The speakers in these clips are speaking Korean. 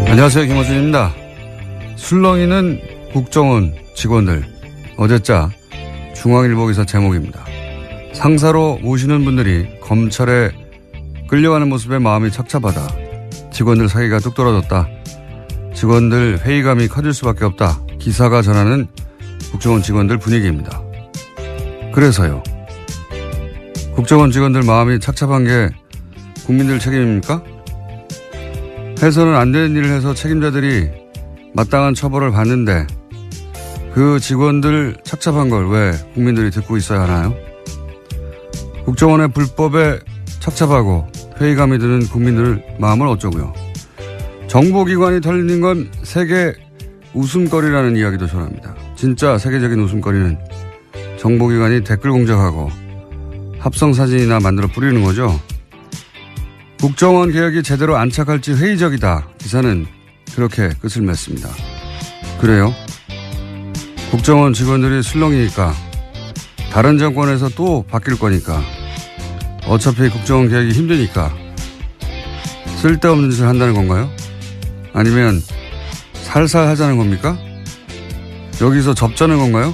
안녕하세요. 김호준입니다. 술렁이는 국정원 직원들. 어제자 중앙일보 기사 제목입니다. 상사로 모시는 분들이 검찰에 끌려가는 모습에 마음이 착잡하다. 직원들 사기가 뚝 떨어졌다. 직원들 회의감이 커질 수밖에 없다. 기사가 전하는 국정원 직원들 분위기입니다. 그래서요. 국정원 직원들 마음이 착잡한 게 국민들 책임입니까? 해서는 안 되는 일을 해서 책임자들이 마땅한 처벌을 받는데 그 직원들 착잡한 걸 왜 국민들이 듣고 있어야 하나요? 국정원의 불법에 착잡하고 회의감이 드는 국민들 마음을 어쩌고요. 정보기관이 털리는 건 세계 웃음거리라는 이야기도 전합니다. 진짜 세계적인 웃음거리는 정보기관이 댓글 공작하고 합성사진이나 만들어 뿌리는 거죠. 국정원 개혁이 제대로 안착할지 회의적이다. 기사는 그렇게 끝을 맺습니다. 그래요? 국정원 직원들이 술렁이니까 다른 정권에서 또 바뀔 거니까 어차피 국정원 개혁이 힘드니까 쓸데없는 짓을 한다는 건가요? 아니면 살살 하자는 겁니까? 여기서 접자는 건가요?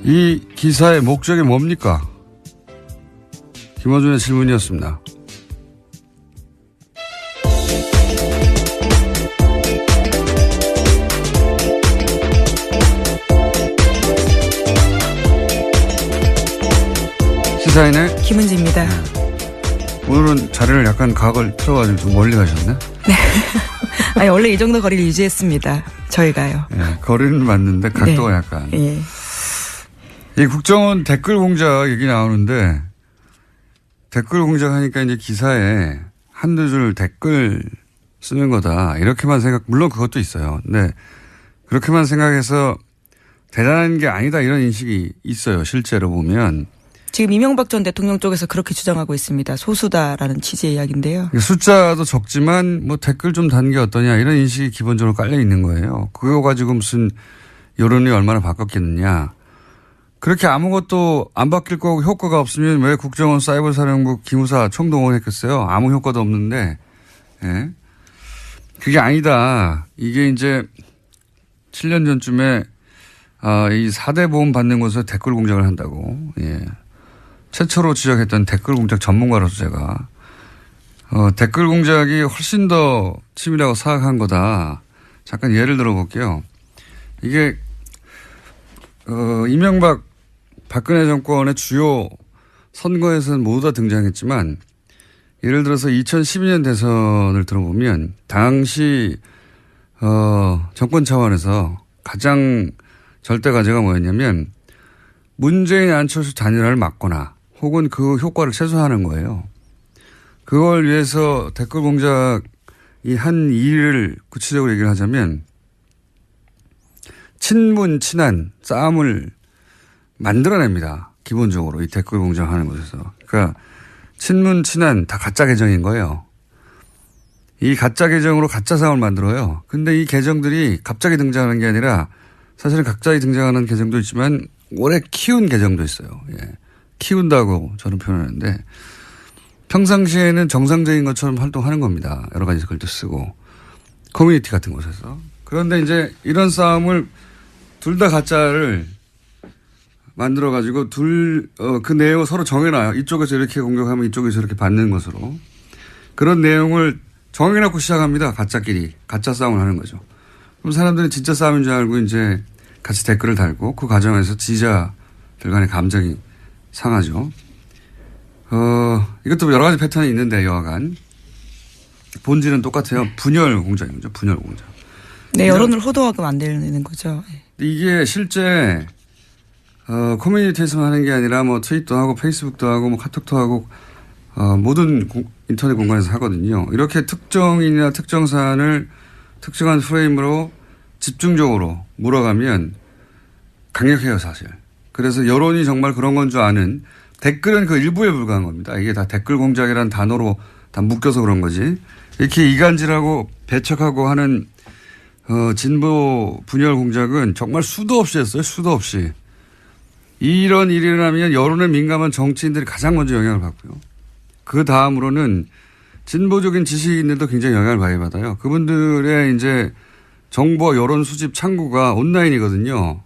이 기사의 목적이 뭡니까? 김어준의 질문이었습니다. 시사인의 김은지입니다. 오늘은 자리를 약간 각을 틀어가지고 좀 멀리 가셨네? 네. 아니, 원래 이 정도 거리를 유지했습니다. 저희가요. 네, 거리는 맞는데 각도가 네. 약간. 예. 이 국정원 댓글 공작 얘기 나오는데 댓글 공작하니까 이제 기사에 한두 줄 댓글 쓰는 거다. 이렇게만 물론 그것도 있어요. 근데 그렇게만 생각해서 대단한 게 아니다 이런 인식이 있어요. 실제로 보면. 지금 이명박 전 대통령 쪽에서 그렇게 주장하고 있습니다. 소수다라는 취지의 이야기인데요. 숫자도 적지만 뭐 댓글 좀 다는 게 어떠냐 이런 인식이 기본적으로 깔려 있는 거예요. 그거 가지고 무슨 여론이 얼마나 바뀌었겠느냐. 그렇게 아무것도 안 바뀔 거고 효과가 없으면 왜 국정원 사이버사령부 기무사 총동원했겠어요. 아무 효과도 없는데. 예. 그게 아니다. 이게 이제 7년 전쯤에 이 4대 보험 받는 곳에서 댓글 공작을 한다고. 예. 최초로 지적했던 댓글 공작 전문가로서 제가 댓글 공작이 훨씬 더 치밀하고 사악한 거다. 잠깐 예를 들어 볼게요. 이게 이명박 박근혜 정권의 주요 선거에서는 모두 다 등장했지만 예를 들어서 2012년 대선을 들어보면 당시 정권 차원에서 가장 절대 과제가 뭐였냐면 문재인 안철수 단일화를 막거나 혹은 그 효과를 최소화하는 거예요. 그걸 위해서 댓글 공작이 한 일을 구체적으로 얘기를 하자면 친문 친한 싸움을 만들어냅니다. 기본적으로 이 댓글 공작하는 곳에서. 그러니까 친문 친한 다 가짜 계정인 거예요. 이 가짜 계정으로 가짜 싸움을 만들어요. 근데 이 계정들이 갑자기 등장하는 게 아니라 사실은 갑자기 등장하는 계정도 있지만 오래 키운 계정도 있어요. 예. 키운다고 저는 표현하는데 평상시에는 정상적인 것처럼 활동하는 겁니다. 여러 가지 글도 쓰고 커뮤니티 같은 곳에서. 그런데 이제 이런 싸움을 둘 다 가짜를 만들어 가지고 그 내용을 서로 정해놔요. 이쪽에서 이렇게 공격하면 이쪽에서 이렇게 받는 것으로. 그런 내용을 정해놓고 시작합니다. 가짜끼리. 가짜 싸움을 하는 거죠. 그럼 사람들이 진짜 싸움인 줄 알고 이제 같이 댓글을 달고 그 과정에서 지지자들 간의 감정이 상하죠. 이것도 여러 가지 패턴이 있는데 여하간 본질은 똑같아요. 분열 공작이죠. 분열 공작. 네, 여론을 호도하게 만드는 거죠. 이게 실제 커뮤니티에서만 하는 게 아니라 뭐 트윗도 하고 페이스북도 하고 뭐 카톡도 하고 모든 인터넷 공간에서 하거든요. 이렇게 특정인이나 특정 사안을 특정한 프레임으로 집중적으로 몰아가면 강력해요, 사실. 그래서 여론이 정말 그런 건 줄 아는 댓글은 그 일부에 불과한 겁니다. 이게 다 댓글 공작이라는 단어로 다 묶여서 그런 거지. 이렇게 이간질하고 배척하고 하는 진보 분열 공작은 정말 수도 없이 했어요. 수도 없이. 이런 일이 일어나면 여론에 민감한 정치인들이 가장 먼저 영향을 받고요. 그 다음으로는 진보적인 지식인들도 굉장히 영향을 많이 받아요. 그분들의 이제 정보 여론 수집 창구가 온라인이거든요.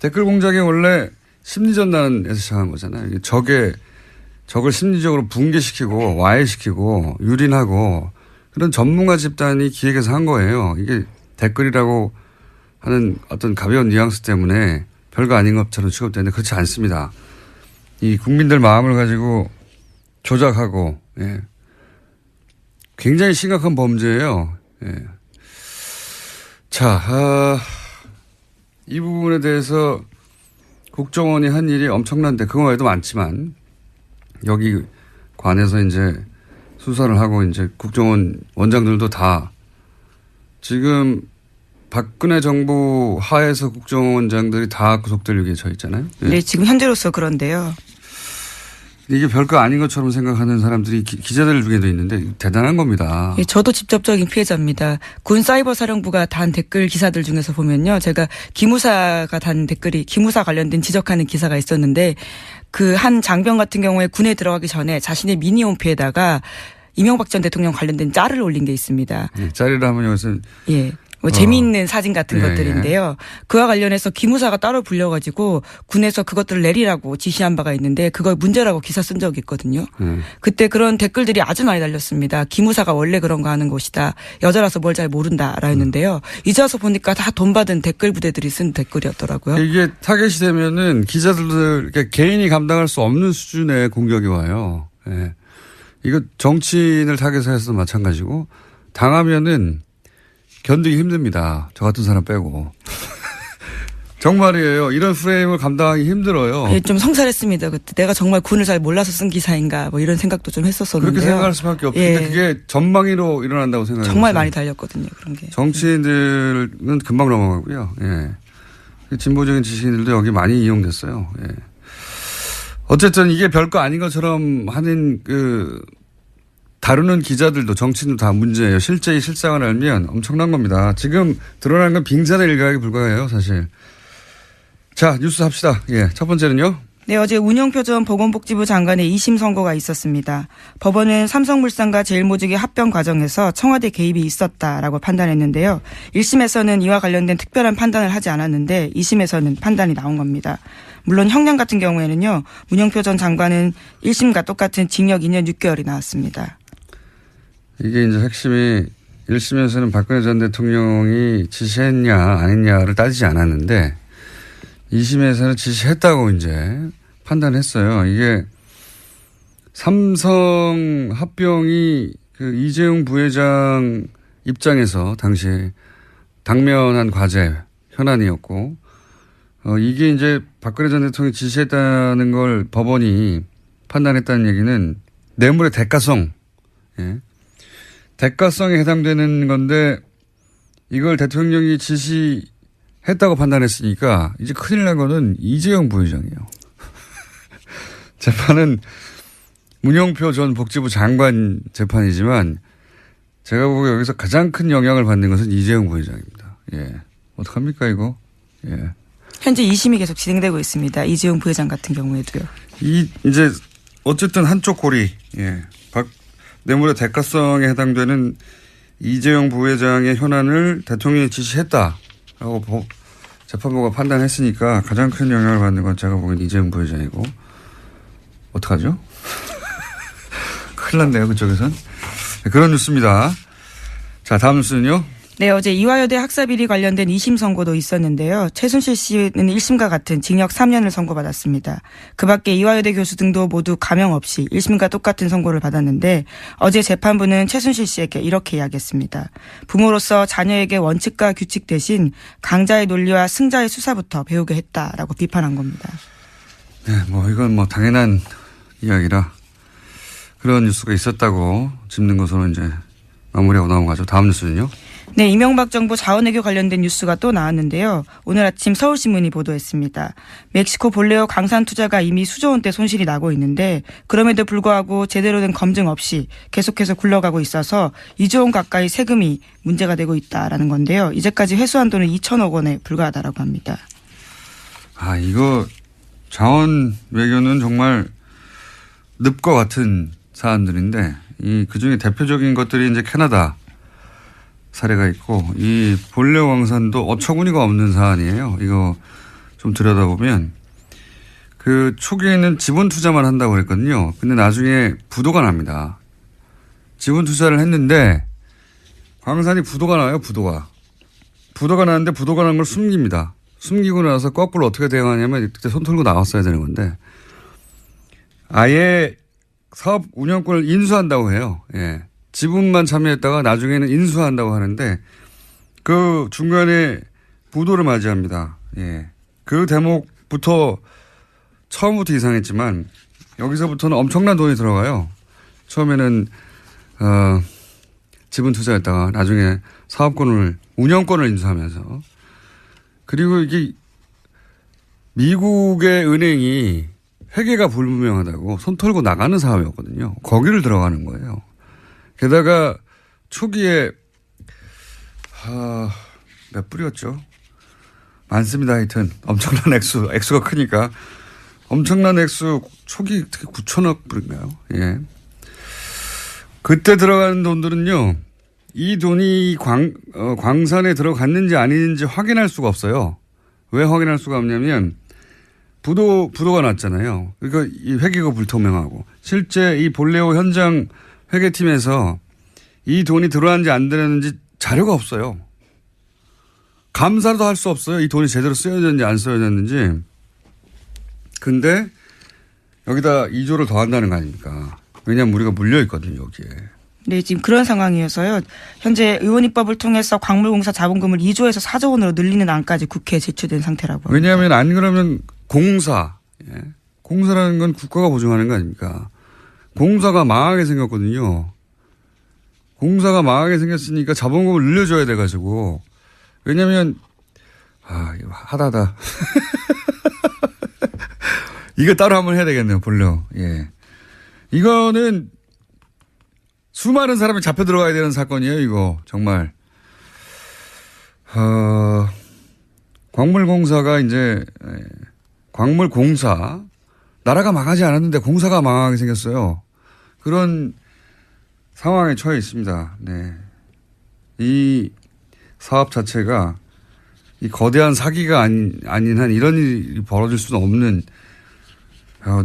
댓글 공작이 원래 심리전단에서 시작한 거잖아요. 이게 적을 심리적으로 붕괴시키고 와해시키고 유린하고 그런 전문가 집단이 기획해서 한 거예요. 이게 댓글이라고 하는 어떤 가벼운 뉘앙스 때문에 별거 아닌 것처럼 취급되는데 그렇지 않습니다. 이 국민들 마음을 가지고 조작하고, 예. 굉장히 심각한 범죄예요. 예. 자, 이 부분에 대해서 국정원이 한 일이 엄청난데 그거 외에도 많지만 여기 관해서 이제 수사를 하고 이제 국정원 원장들도 다 지금 박근혜 정부 하에서 국정원장들이 다 구속될 위기에 처해 있잖아요. 예. 네, 지금 현재로서 그런데요. 이게 별거 아닌 것처럼 생각하는 사람들이 기자들 중에도 있는데 대단한 겁니다. 예, 저도 직접적인 피해자입니다. 군 사이버 사령부가 단 댓글 기사들 중에서 보면요. 제가 기무사가 단 댓글이 기무사 관련된 지적하는 기사가 있었는데 그 한 장병 같은 경우에 군에 들어가기 전에 자신의 미니 홈피에다가 이명박 전 대통령 관련된 짤을 올린 게 있습니다. 예, 짤이라 하면 여기서 예. 뭐 재미있는 사진 같은 예, 것들인데요. 그와 관련해서 기무사가 따로 불려가지고 군에서 그것들을 내리라고 지시한 바가 있는데 그걸 문제라고 기사 쓴 적이 있거든요. 그때 그런 댓글들이 아주 많이 달렸습니다. 기무사가 원래 그런 거 하는 곳이다. 여자라서 뭘 잘 모른다라 했는데요. 이제 와서 보니까 다 돈 받은 댓글 부대들이 쓴 댓글이었더라고요. 이게 타겟이 되면은 기자들 개인이 감당할 수 없는 수준의 공격이 와요. 예. 이거 정치인을 타겟해서도 마찬가지고 당하면은 견디기 힘듭니다. 저 같은 사람 빼고. 정말이에요. 이런 프레임을 감당하기 힘들어요. 예, 좀 성찰했습니다. 그때 내가 정말 군을 잘 몰라서 쓴 기사인가 뭐 이런 생각도 좀 했었었는데요. 그렇게 생각할 수밖에 없는데 예. 그게 전망위로 일어난다고 생각해요. 정말 많이 달렸거든요. 그런 게. 정치인들은 금방 넘어가고요. 예. 진보적인 지식인들도 여기 많이 이용됐어요. 예. 어쨌든 이게 별거 아닌 것처럼 하는 다루는 기자들도 정치인도 다 문제예요. 실제 이 실상을 알면 엄청난 겁니다. 지금 드러난 건 빙산의 일각에 불과해요, 사실. 자, 뉴스 합시다. 예, 첫 번째는요. 네, 어제 운영표 전 보건복지부 장관의 2심 선고가 있었습니다. 법원은 삼성물산과 제일모직의 합병 과정에서 청와대 개입이 있었다라고 판단했는데요. 1심에서는 이와 관련된 특별한 판단을 하지 않았는데 2심에서는 판단이 나온 겁니다. 물론 형량 같은 경우에는요. 문영표 전 장관은 1심과 똑같은 징역 2년 6개월이 나왔습니다. 이게 이제 핵심이 1심에서는 박근혜 전 대통령이 지시했냐 안 했냐를 따지지 않았는데 2심에서는 지시했다고 이제 판단했어요. 이게 삼성 합병이 그 이재용 부회장 입장에서 당시에 당면한 과제 현안이었고 이게 이제 박근혜 전 대통령이 지시했다는 걸 법원이 판단했다는 얘기는 뇌물의 대가성, 예. 대가성에 해당되는 건데 이걸 대통령이 지시했다고 판단했으니까 이제 큰일 난 거는 이재용 부회장이에요. 재판은 문영표 전 복지부 장관 재판이지만 제가 보기에 여기서 가장 큰 영향을 받는 것은 이재용 부회장입니다. 예. 어떡합니까 이거? 예. 현재 2심이 계속 진행되고 있습니다. 이재용 부회장 같은 경우에도요. 이제 어쨌든 한쪽 고리, 예. 뇌물의 대가성에 해당되는 이재용 부회장의 현안을 대통령이 지시했다라고 재판부가 판단했으니까 가장 큰 영향을 받는 건 제가 보기엔 이재용 부회장이고 어떡하죠? 큰일 났네요 그쪽에선. 네, 그런 뉴스입니다. 자 다음 뉴스는요. 네, 어제 이화여대 학사비리 관련된 2심 선고도 있었는데요. 최순실 씨는 1심과 같은 징역 3년을 선고받았습니다. 그 밖에 이화여대 교수 등도 모두 감형 없이 1심과 똑같은 선고를 받았는데 어제 재판부는 최순실 씨에게 이렇게 이야기했습니다. 부모로서 자녀에게 원칙과 규칙 대신 강자의 논리와 승자의 수사부터 배우게 했다라고 비판한 겁니다. 네, 뭐 이건 뭐 당연한 이야기라 그런 뉴스가 있었다고 짚는 것으로 이제 마무리하고 넘어가죠. 다음 뉴스는요. 네, 이명박 정부 자원외교 관련된 뉴스가 또 나왔는데요. 오늘 아침 서울신문이 보도했습니다. 멕시코 볼레오 강산 투자가 이미 수조 원대 손실이 나고 있는데 그럼에도 불구하고 제대로 된 검증 없이 계속해서 굴러가고 있어서 2조 원 가까이 세금이 문제가 되고 있다라는 건데요. 이제까지 회수한 돈은 2천억 원에 불과하다라고 합니다. 이거 자원 외교는 정말 늪과 같은 사안들인데 그 중에 대표적인 것들이 이제 캐나다 사례가 있고 이 볼레오 광산도 어처구니가 없는 사안이에요. 이거 좀 들여다보면 그 초기에는 지분 투자만 한다고 그랬거든요. 근데 나중에 부도가 납니다. 지분 투자를 했는데 광산이 부도가 나요. 부도가 나는데 부도가 난 걸 숨깁니다. 숨기고 나서 거꾸로 어떻게 대응하냐면 그때 손 털고 나왔어야 되는 건데 아예 사업 운영권을 인수한다고 해요. 예. 지분만 참여했다가 나중에는 인수한다고 하는데 그 중간에 부도를 맞이합니다. 예. 그 대목부터 처음부터 이상했지만 여기서부터는 엄청난 돈이 들어가요. 처음에는 지분 투자했다가 나중에 사업권을 운영권을 인수하면서 그리고 이게 미국의 은행이 회계가 불분명하다고 손 털고 나가는 사업이었거든요. 거기를 들어가는 거예요. 게다가 초기에 몇 불이었죠? 많습니다. 하여튼 엄청난 액수가 크니까 엄청난 액수 초기 특히 9천억 불인가요? 예. 그때 들어가는 돈들은요. 이 돈이 광산에 들어갔는지 아닌지 확인할 수가 없어요. 왜 확인할 수가 없냐면 부도가 났잖아요. 그러니까 이 회계가 불투명하고 실제 이 볼레오 현장 회계팀에서 이 돈이 들어왔는지 안 들어왔는지 자료가 없어요. 감사도 할 수 없어요. 이 돈이 제대로 쓰여졌는지 안 쓰여졌는지. 근데 여기다 2조를 더한다는 거 아닙니까? 왜냐하면 우리가 물려있거든요. 여기에. 네, 지금 그런 상황이어서요. 현재 의원 입법을 통해서 광물공사 자본금을 2조에서 4조 원으로 늘리는 안까지 국회에 제출된 상태라고 합니다. 왜냐하면 안 그러면 공사라는 건 국가가 보증하는 거 아닙니까? 공사가 망하게 생겼거든요. 공사가 망하게 생겼으니까 자본금을 늘려줘야 돼가지고. 왜냐하면 이거 하다하다. 이거 따로 한번 해야 되겠네요. 볼레오. 예. 이거는 수많은 사람이 잡혀 들어가야 되는 사건이에요. 이거 정말. 광물공사가 이제 광물공사 나라가 망하지 않았는데 공사가 망하게 생겼어요. 그런 상황에 처해 있습니다. 네. 이 사업 자체가 이 거대한 사기가 아닌 한 이런 일이 벌어질 수는 없는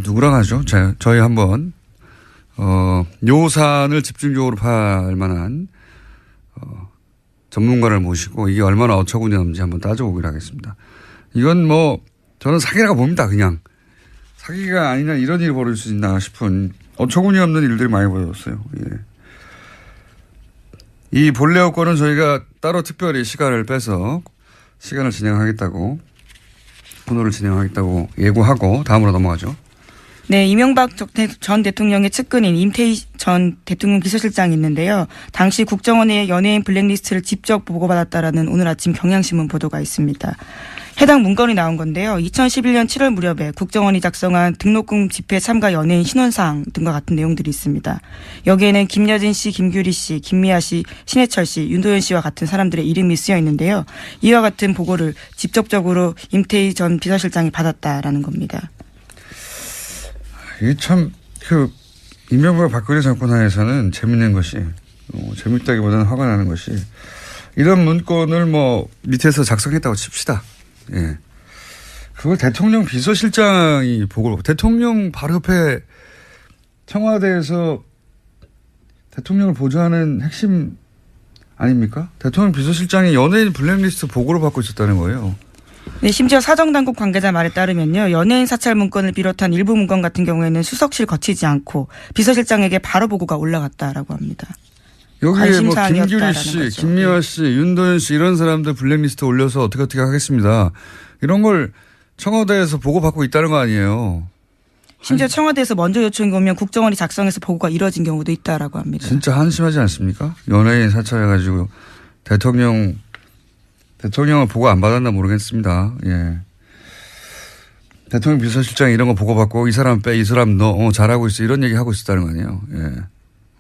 누구랑 하죠? 저희 한번 요산을 집중적으로 팔 만한 전문가를 모시고 이게 얼마나 어처구니 없는지 한번 따져보기로 하겠습니다. 이건 저는 사기라고 봅니다. 그냥 사기가 아니라 이런 일이 벌어질 수 있나 싶은 어처구니 없는 일들이 많이 벌어졌어요. 예. 이 볼레오 건은 저희가 따로 특별히 시간을 빼서 시간을 진행하겠다고 코너를 진행하겠다고 예고하고 다음으로 넘어가죠. 네, 이명박 전 대통령의 측근인 임태희 전 대통령 비서실장이 있는데요. 당시 국정원의 연예인 블랙리스트를 직접 보고받았다라는 오늘 아침 경향신문 보도가 있습니다. 해당 문건이 나온 건데요. 2011년 7월 무렵에 국정원이 작성한 등록금 집회 참가 연예인 신원사항 등과 같은 내용들이 있습니다. 여기에는 김여진 씨, 김규리 씨, 김미아 씨, 신해철 씨, 윤도현 씨와 같은 사람들의 이름이 쓰여 있는데요. 이와 같은 보고를 직접적으로 임태희 전 비서실장이 받았다라는 겁니다. 이게 참, 이명박 박근혜 정권 하에서는 재밌는 것이, 재밌다기보다는 화가 나는 것이, 이런 문건을 밑에서 작성했다고 칩시다. 예. 그걸 대통령 비서실장이 보고, 대통령 바로 옆에 청와대에서 대통령을 보좌하는 핵심 아닙니까? 대통령 비서실장이 연예인 블랙리스트 보고를 받고 있었다는 거예요. 네, 심지어 사정당국 관계자 말에 따르면요. 연예인 사찰 문건을 비롯한 일부 문건 같은 경우에는 수석실 거치지 않고 비서실장에게 바로 보고가 올라갔다라고 합니다. 여기에 김규리 씨, 거죠. 김미화 씨, 윤도현 씨 이런 사람들 블랙리스트 올려서 어떻게 하겠습니다. 이런 걸 청와대에서 보고받고 있다는 거 아니에요. 심지어 청와대에서 먼저 요청이 오면 국정원이 작성해서 보고가 이뤄진 경우도 있다라고 합니다. 진짜 한심하지 않습니까? 연예인 사찰해가지고 대통령을 보고 안 받았나 모르겠습니다. 예. 대통령 비서실장이 이런 거 보고받고 이 사람 빼, 이 사람 너 잘하고 있어 이런 얘기 하고 있었다는 거 아니에요. 예.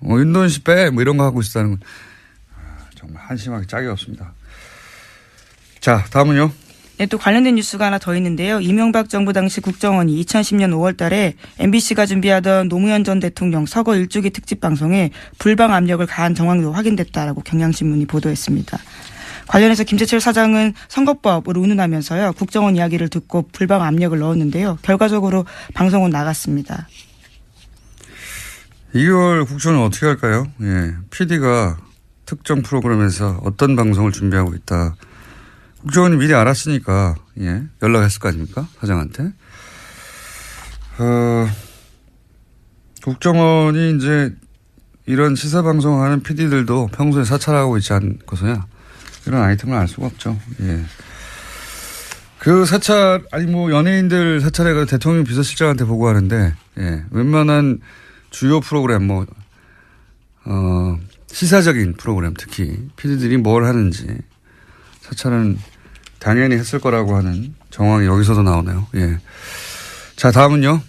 윤도현 씨 빼, 이런 거 하고 있었다는 건 정말 한심하게 짝이 없습니다. 자, 다음은요. 네, 또 관련된 뉴스가 하나 더 있는데요. 이명박 정부 당시 국정원이 2010년 5월 달에 MBC가 준비하던 노무현 전 대통령 서거 1주기 특집 방송에 불방 압력을 가한 정황도 확인됐다라고 경향신문이 보도했습니다. 관련해서 김재철 사장은 선거법을 운운하면서요. 국정원 이야기를 듣고 불방 압력을 넣었는데요. 결과적으로 방송은 나갔습니다. 이걸 국정원은 어떻게 할까요? 예. PD가 특정 프로그램에서 어떤 방송을 준비하고 있다. 국정원이 미리 알았으니까, 예. 연락했을 거 아닙니까? 사장한테. 국정원이 이제 이런 시사방송 하는 PD들도 평소에 사찰하고 있지 않고서야 이런 아이템을 알 수가 없죠. 예. 그 사찰, 아니 뭐 연예인들 사찰해가 대통령 비서실장한테 보고하는데, 예. 웬만한 주요 프로그램 시사적인 프로그램 특히 PD들이 뭘 하는지 사찰은 당연히 했을 거라고 하는 정황이 여기서도 나오네요. 예. 자, 다음은요.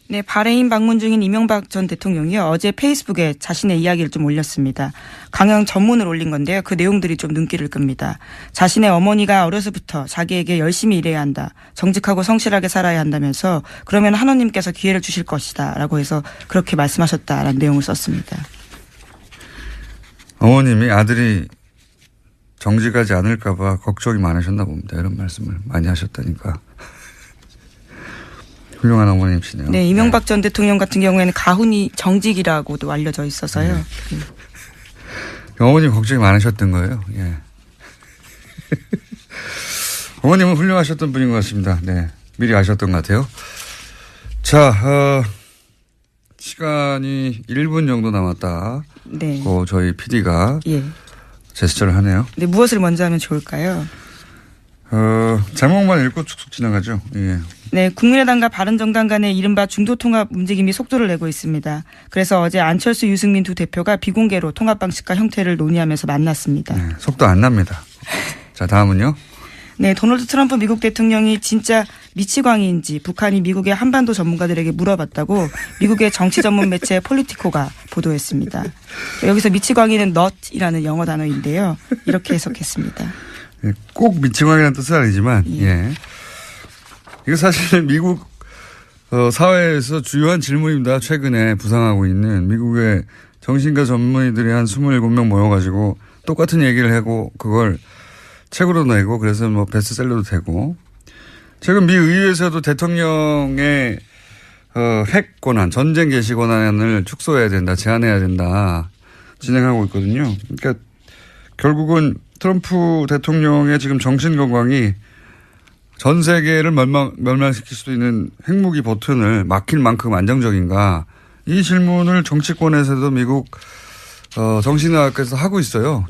네, 바레인 방문 중인 이명박 전 대통령이요. 어제 페이스북에 자신의 이야기를 좀 올렸습니다. 강연 전문을 올린 건데요. 그 내용들이 좀 눈길을 끕니다. 자신의 어머니가 어려서부터 자기에게 열심히 일해야 한다. 정직하고 성실하게 살아야 한다면서 그러면 하나님께서 기회를 주실 것이다. 라고 해서 그렇게 말씀하셨다라는 내용을 썼습니다. 어머님이 아들이 정직하지 않을까 봐 걱정이 많으셨나 봅니다. 이런 말씀을 많이 하셨다니까. 훌륭한 어머님이시네요. 네, 이명박 전 대통령 같은 경우에는 가훈이 정직이라고도 알려져 있어서요. 네. 어머님 걱정이 많으셨던 거예요. 예. 어머님은 훌륭하셨던 분인 것 같습니다. 네, 미리 아셨던 것 같아요. 자, 시간이 1분 정도 남았다. 네. 저희 PD가 예. 제스처를 하네요. 네, 무엇을 먼저 하면 좋을까요? 제목만 읽고 축축 지나가죠. 예. 네, 국민의당과 바른정당 간의 이른바 중도통합 움직임이 속도를 내고 있습니다. 그래서 어제 안철수, 유승민 두 대표가 비공개로 통합 방식과 형태를 논의하면서 만났습니다. 네, 속도 안 납니다. 자, 다음은요. 네, 도널드 트럼프 미국 대통령이 진짜 미치광이인지 북한이 미국의 한반도 전문가들에게 물어봤다고 미국의 정치 전문 매체 폴리티코가 보도했습니다. 여기서 미치광이는 not이라는 영어 단어인데요. 이렇게 해석했습니다. 꼭 미치광이라는 뜻은 아니지만, 예. 이거 사실 미국 사회에서 주요한 질문입니다. 최근에 부상하고 있는 미국의 정신과 전문의들이 한 27명 모여가지고 똑같은 얘기를 하고 그걸 책으로 내고 그래서 뭐 베스트셀러도 되고 최근 미 의회에서도 대통령의 핵 권한, 전쟁 개시 권한을 축소해야 된다, 제한해야 된다 진행하고 있거든요. 그러니까 결국은 트럼프 대통령의 지금 정신 건강이 전 세계를 멸망시킬 수도 있는 핵무기 버튼을 막힐 만큼 안정적인가 이 질문을 정치권에서도 미국 정신의학에서 하고 있어요.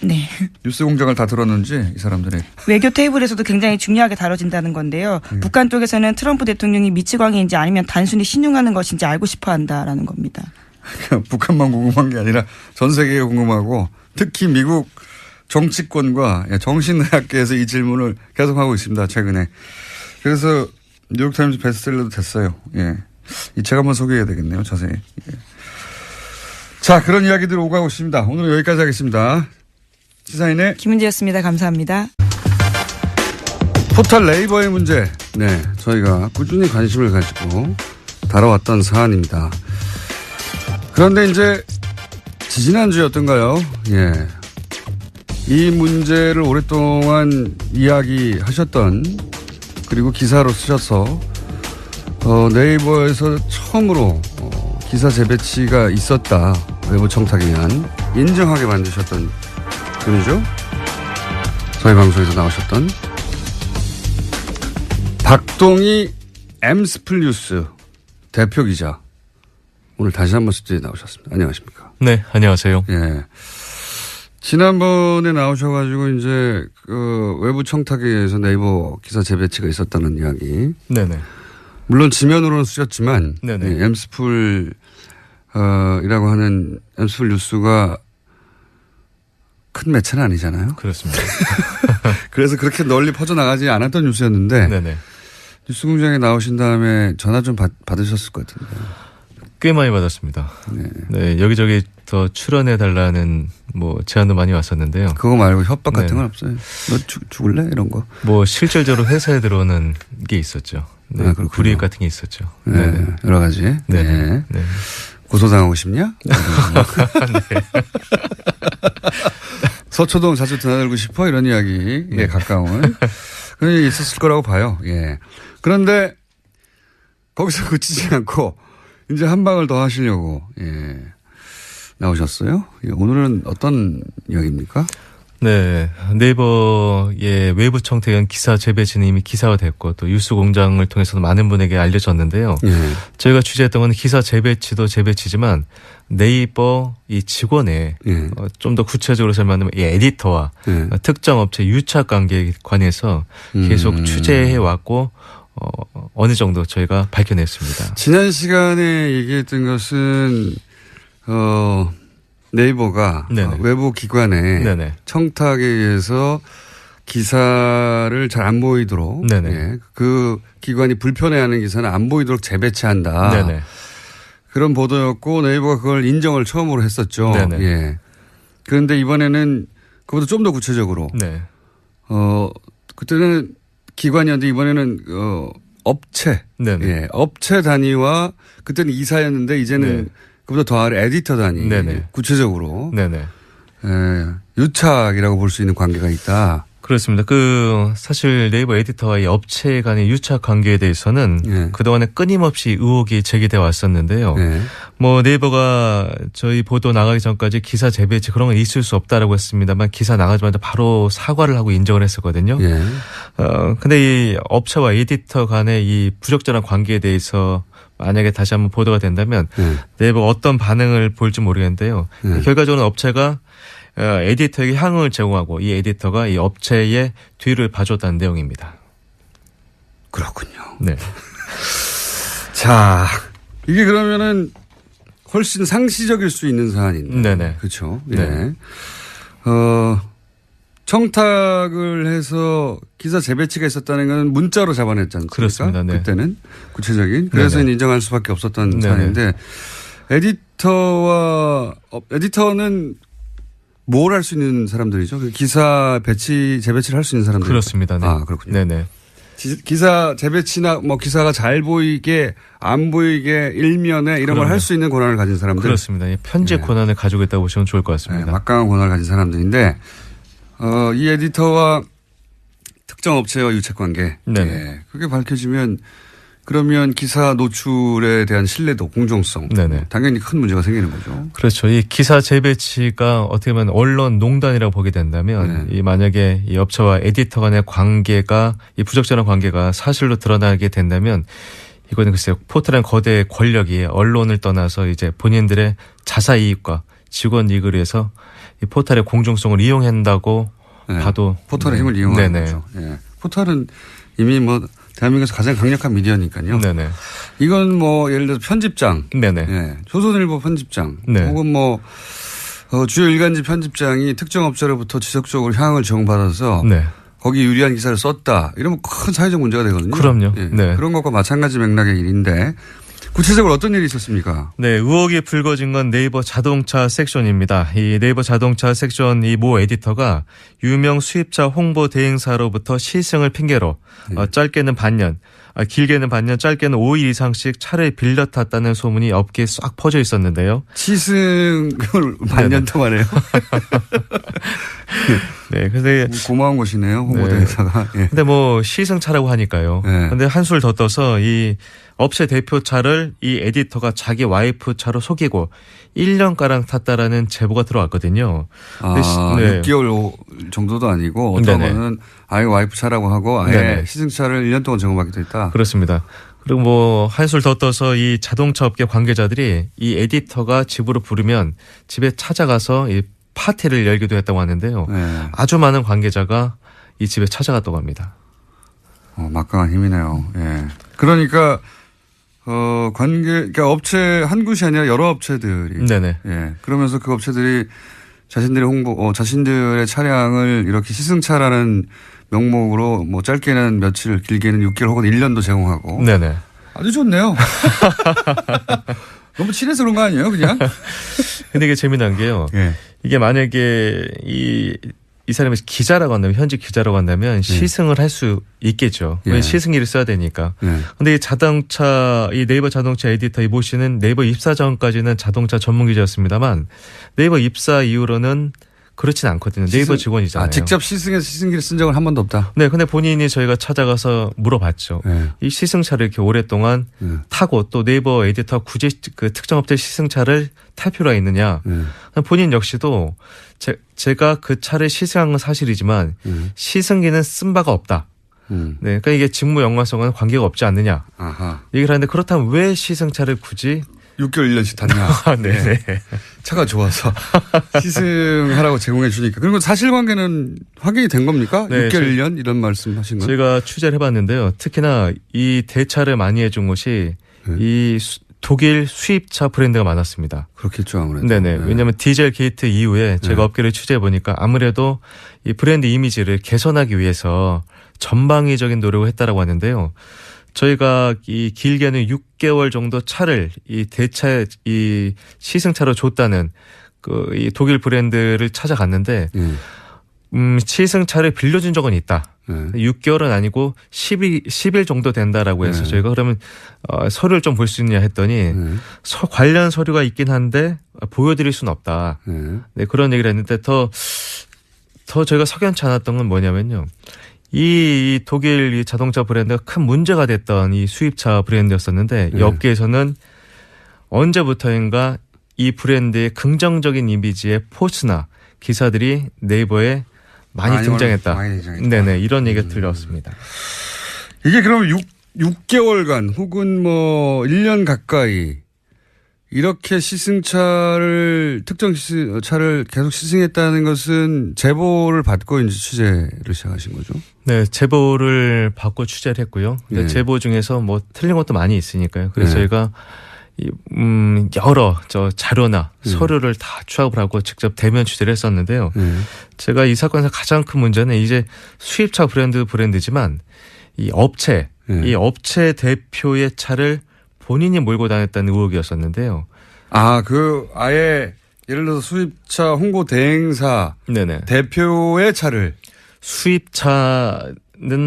네. 뉴스 공장을 다 들었는지 이 사람들이. 외교 테이블에서도 굉장히 중요하게 다뤄진다는 건데요. 북한 쪽에서는 트럼프 대통령이 미치광이인지 아니면 단순히 신용하는 것인지 알고 싶어 한다라는 겁니다. 북한만 궁금한 게 아니라 전 세계가 궁금하고 특히 미국 정치권과 정신의학계에서 이 질문을 계속하고 있습니다. 최근에. 그래서 뉴욕타임즈 베스트셀러도 됐어요. 예. 이 책 한번 소개해야 되겠네요. 자세히. 예. 자, 그런 이야기들 오가고 있습니다. 오늘은 여기까지 하겠습니다. 시사인의 김은지였습니다. 감사합니다. 포털 네이버의 문제. 네, 저희가 꾸준히 관심을 가지고 다뤄왔던 사안입니다. 그런데 이제 지지난주였던가요? 예. 이 문제를 오랫동안 이야기하셨던 그리고 기사로 쓰셔서 네이버에서 처음으로 기사 재배치가 있었다. 외부 청탁에 의한 인정하게 만드셨던 분이죠. 저희 방송에서 나오셨던 박동희 엠스플 뉴스 대표 기자. 오늘 다시 한번 스튜디오에 나오셨습니다. 안녕하십니까? 네, 안녕하세요. 예. 지난번에 나오셔가지고 이제 그 외부 청탁에 의해서 네이버 기사 재배치가 있었다는 이야기. 네네. 물론 지면으로는 쓰셨지만 네네. 예, 엠스풀 이라고 하는 엠스풀 뉴스가 큰 매체는 아니잖아요. 그렇습니다. 그래서 그렇게 널리 퍼져나가지 않았던 뉴스였는데 네네. 뉴스공장에 나오신 다음에 전화 좀 받으셨을 것 같은데. 꽤 많이 받았습니다. 네, 여기저기 더 출연해달라는 뭐 제안도 많이 왔었는데요. 그거 말고 협박 같은 네. 건 없어요? 너 죽을래? 이런 거. 뭐 실질적으로 회사에 들어오는 게 있었죠. 네, 아, 그렇군요. 불이익 같은 게 있었죠. 네. 네. 여러 가지. 네. 네. 네. 고소당하고 싶냐? 서초동 자주 드나들고 싶어? 이런 이야기에 가까운 그런 얘기 있었을 거라고 봐요. 예. 그런데 거기서 그치지 않고 이제 한 방을 더 하시려고 나오셨어요. 예. 오늘은 어떤 이야기입니까? 네, 네이버의 외부 청탁연 기사 재배치는 이미 기사화됐고 또 뉴스공장을 통해서도 많은 분에게 알려졌는데요. 예. 저희가 취재했던 건 기사 재배치도 재배치지만 네이버 이 직원의 예. 좀 더 구체적으로 설명하면 이 에디터와 예. 특정 업체 유착 관계에 관해서 계속 취재해 왔고 어느 정도 저희가 밝혀냈습니다. 지난 시간에 얘기했던 것은 네이버가 외부 기관의 네네. 청탁에 의해서 기사를 잘 안 보이도록 그 기관이 불편해하는 기사는 안 보이도록 재배치한다. 네네. 그런 보도였고 네이버가 그걸 인정을 처음으로 했었죠. 네네. 예. 그런데 이번에는 그보다 좀 더 구체적으로 네. 그때는 기관이었는데 이번에는 업체. 네네. 예. 업체 단위와 그때는 이사였는데 이제는 네. 그보다 더 아래 에디터 단위. 네네. 구체적으로. 네네. 유착이라고 볼 수 있는 관계가 있다. 그렇습니다. 사실 네이버 에디터와 이 업체 간의 유착 관계에 대해서는 그동안에 끊임없이 의혹이 제기돼 왔었는데요. 뭐 네이버가 저희 보도 나가기 전까지 기사 재배치 그런 건 있을 수 없다라고 했습니다만 기사 나가자마자 바로 사과를 하고 인정을 했었거든요. 근데 이 업체와 에디터 간의 이 부적절한 관계에 대해서 만약에 다시 한번 보도가 된다면 네이버가 어떤 반응을 볼지 모르겠는데요. 결과적으로 업체가 에디터에게 향응을 제공하고 이 에디터가 이 업체의 뒤를 봐줬다는 내용입니다. 그렇군요. 네. 자, 이게 그러면은 훨씬 상시적일 수 있는 사안인데. 네네. 그렇죠. 네. 예. 청탁을 해서 기사 재배치가 있었다는 건 문자로 잡아냈지 않습니까? 그렇습니다. 네. 그때는 구체적인. 그래서 인정할 수밖에 없었던 사안인데 에디터는 뭘 할 수 있는 사람들이죠? 기사 재배치를 할 수 있는 사람들. 그렇습니다. 네. 아, 그렇군요. 네네. 기사 재배치나 뭐 기사가 잘 보이게 안 보이게 일면에 이런 걸 할 수 있는 권한을 가진 사람들. 그렇습니다. 편집 권한을 가지고 있다고 보시면 좋을 것 같습니다. 막강한 권한을 가진 사람들인데 이 에디터와 특정 업체와 유착 관계. 네네. 그게 밝혀지면 그러면 기사 노출에 대한 신뢰도, 공정성. 네네. 당연히 큰 문제가 생기는 거죠. 그렇죠. 이 기사 재배치가 어떻게 보면 언론 농단이라고 보게 된다면 이 만약에 이 업체와 에디터 간의 관계가 이 부적절한 관계가 사실로 드러나게 된다면 이거는 글쎄요. 포털의 거대 권력이 언론을 떠나서 이제 본인들의 자사 이익과 직원 이익을 위해서 이 포털의 공정성을 이용한다고 봐도 포털의 힘을 이용하는 거죠. 포털은 이미 뭐 대한민국에서 가장 강력한 미디어니까요. 네네. 이건 뭐 예를 들어서 편집장, 네네. 조선일보 편집장, 혹은 뭐 주요 일간지 편집장이 특정 업체로부터 지속적으로 향응을 제공받아서 거기 유리한 기사를 썼다. 이러면 큰 사회적 문제가 되거든요. 그럼요. 네. 그런 것과 마찬가지 맥락의 일인데 구체적으로 어떤 일이 있었습니까? 네, 의혹이 불거진 건 네이버 자동차 섹션입니다. 이 네이버 자동차 섹션 이 모 에디터가 유명 수입차 홍보 대행사로부터 시승을 핑계로 짧게는 반년, 길게는 반년, 짧게는 5일 이상씩 차를 빌려 탔다는 소문이 업계에 싹 퍼져 있었는데요. 시승을 반년 동안 해요? 네, 그래서 고마운 곳이네요, 홍보 대행사가. 근데 뭐 시승차라고 하니까요. 근데 한술 더 떠서 이 업체 대표 차를 이 에디터가 자기 와이프 차로 속이고 1년가량 탔다라는 제보가 들어왔거든요. 6개월 정도도 아니고 어떤 거는 아예 와이프 차라고 하고 아예 시승차를 1년 동안 제공받기도 했다. 그렇습니다. 그리고 뭐 한술 더 떠서 이 자동차 업계 관계자들이 이 에디터가 집으로 부르면 집에 찾아가서 이 파티를 열기도 했다고 하는데요. 아주 많은 관계자가 이 집에 찾아갔다고 합니다. 막강한 힘이네요. 그러니까 그러니까 업체 한 곳이 아니라 여러 업체들이. 그러면서 그 업체들이 자신들의 차량을 이렇게 시승차라는 명목으로 뭐 짧게는 며칠, 길게는 6개월 혹은 1년도 제공하고. 아주 좋네요. 너무 친해서 그런 거 아니에요, 그냥? 근데 이게 재미난 게요. 예. 이게 만약에 이 사람이 기자라고 한다면, 현직 기자라고 한다면 시승을 할 수 있겠죠. 왜 시승기를 써야 되니까. 근데 이 네이버 자동차 에디터 이모 씨는 네이버 입사 전까지는 자동차 전문 기자였습니다만 네이버 입사 이후로는 그렇진 않거든요. 네이버 직원이잖아요. 직접 시승해서 시승기를 쓴 적은 한 번도 없다? 네. 근데 본인이 저희가 찾아가서 물어봤죠. 이 시승차를 이렇게 오랫동안 타고 또 네이버 에디터 굳이 그 특정 업체 시승차를 탈 필요가 있느냐. 본인 역시도 제가 그 차를 시승한 건 사실이지만 시승기는 쓴 바가 없다. 네, 그러니까 이게 직무 연관성과는 관계가 없지 않느냐. 아하. 얘기를 하는데 그렇다면 왜 시승차를 굳이 6개월 1년씩 탔냐. 네. 차가 좋아서 시승하라고 제공해 주니까. 그리고 사실관계는 확인이 된 겁니까? 네, 6개월 1년 이런 말씀 하신 거예요? 제가 취재를 해봤는데요. 특히나 이 대차를 많이 해준 곳이 이 독일 수입차 브랜드가 많았습니다. 그렇겠죠, 아무래도. 네네. 왜냐하면 디젤 게이트 이후에 제가 업계를 취재해 보니까 아무래도 이 브랜드 이미지를 개선하기 위해서 전방위적인 노력을 했다라고 하는데요. 저희가 이 길게는 6개월 정도 차를 이 대차 이 시승차로 줬다는 그 이 독일 브랜드를 찾아갔는데 시승차를 빌려준 적은 있다. 6개월은 아니고 10일 정도 된다라고 해서 저희가 그러면 서류를 좀 볼 수 있냐 했더니 관련 서류가 있긴 한데 보여드릴 수는 없다. 네, 그런 얘기를 했는데 더 저희가 석연치 않았던 건 뭐냐면요. 이 독일 이 자동차 브랜드가 큰 문제가 됐던 이 수입차 브랜드였었는데 이 업계에서는 언제부터인가 이 브랜드의 긍정적인 이미지의 포스나 기사들이 네이버에 많이 등장했다. 네네, 이런 얘기가 들렸습니다. 이게 그러면 6개월간 혹은 뭐 1년 가까이 이렇게 시승차를 특정 시승차를 계속 시승했다는 것은 제보를 받고 이제 취재를 시작하신 거죠? 네, 제보를 받고 취재를 했고요. 근데 제보 중에서 뭐 틀린 것도 많이 있으니까요. 그래서 저희가 여러 자료나 서류를 다 취합을 하고 직접 대면 취재를 했었는데요. 제가 이 사건에서 가장 큰 문제는 이제 수입차 브랜드지만 이 업체 대표의 차를 본인이 몰고 다녔다는 의혹이었었는데요. 아예 예를 들어서 수입차 홍보 대행사 네네. 대표의 차를 수입차는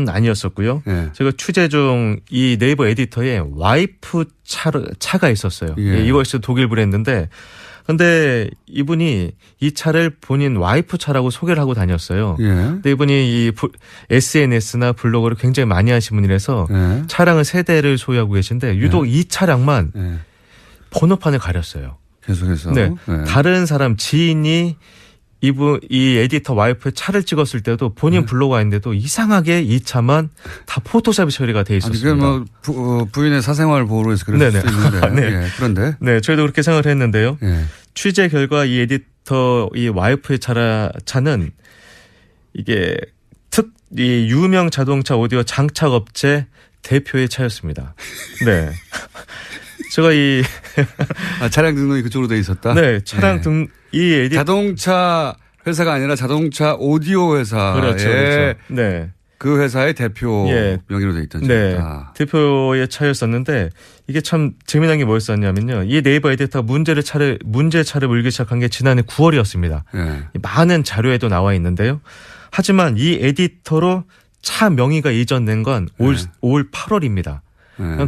아니었었고요. 제가 취재 중 이 네이버 에디터에 와이프 차가 있었어요. 이것이 독일 브랜드인데 근데 이분이 이 차를 본인 와이프 차라고 소개를 하고 다녔어요. 근데 이분이 이 SNS나 블로그를 굉장히 많이 하신 분이라서 차량을 3대를 소유하고 계신데 유독 이 차량만 번호판을 가렸어요. 계속해서. 네. 다른 사람 지인이 이 에디터 와이프의 차를 찍었을 때도 본인 블로그가 있는데도 이상하게 이 차만 다 포토샵이 처리가 돼 있었습니다. 이게 뭐 부인의 사생활 보호로 해서 그럴 수도 있는데. 네. 그런데. 네, 저희도 그렇게 생각을 했는데요. 취재 결과 이 에디터 이 와이프의 차는 이게 이 유명 자동차 오디오 장착업체 대표의 차였습니다. 네. 제가 차량 등록이 그쪽으로 돼 있었다? 네, 차량 자동차 회사가 아니라 자동차 오디오 회사의 그렇죠. 네. 그 회사의 대표 명의로 돼 있던 네. 대표의 차였었는데 이게 참 재미난 게 뭐였었냐면요. 이 네이버 에디터가 문제 차를 물기 시작한 게 지난해 9월이었습니다. 많은 자료에도 나와 있는데요. 하지만 이 에디터로 차 명의가 이전된 건 올 8월입니다.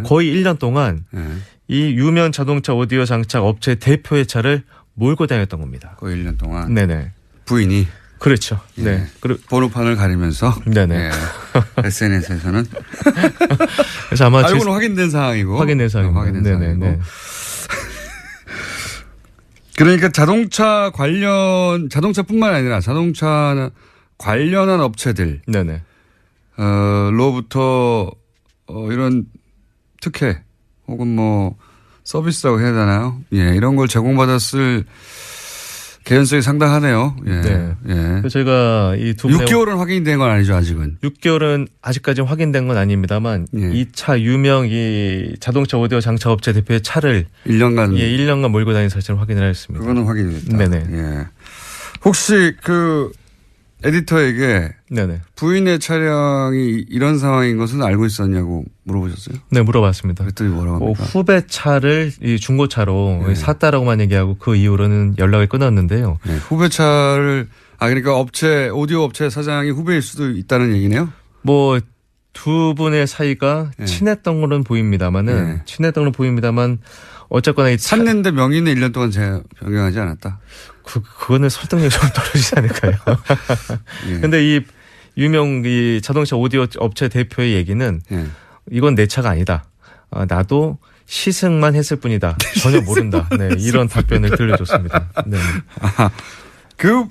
거의 1년 동안 이 유명 자동차 오디오 장착 업체 대표의 차를 몰고 다녔던 겁니다. 거의 1년 동안. 네네. 부인이. 그렇죠. 네. 그리고 번호판을 가리면서. 네네. SNS에서는. 그래서 아마 알고는 확인된 사항이고. 확인된 사항이고. 네네. 그러니까 자동차뿐만 아니라 자동차 관련한 업체들. 네네. 로부터 이런 특혜 혹은 뭐 서비스라고 해야 되나요? 이런 걸 제공받았을 개연성이 상당하네요. 그래서 저희가 이 6개월은 확인된 건 아니죠, 아직은. 6개월은 아직까지는 확인된 건 아닙니다만 이 차 유명 이 자동차 오디오 장착업체 대표의 차를 1년간 몰고 다니는 사실을 확인을 했습니다. 그거는 확인이 됐다. 네네. 혹시 에디터에게 네네. 부인의 차량이 이런 상황인 것은 알고 있었냐고 물어보셨어요? 네, 물어봤습니다. 그랬더니 뭐라고 합니까? 후배 차를 이 중고차로 네. 샀다라고만 얘기하고 그 이후로는 연락을 끊었는데요. 네, 후배 차를 그러니까 오디오 업체 사장이 후배일 수도 있다는 얘기네요. 뭐 두 분의 사이가 친했던 걸로는 보입니다만은 친했던 걸로 보입니다만 어쨌거나 샀는데 명의는 1년 동안 변경하지 않았다. 그거는 설득력이 좀 떨어지지 않을까요? 근데 이 유명 이 자동차 오디오 업체 대표의 얘기는 이건 내 차가 아니다. 나도 시승만 했을 뿐이다. 전혀 모른다. 네, 이런 답변을 들려줬습니다. 네.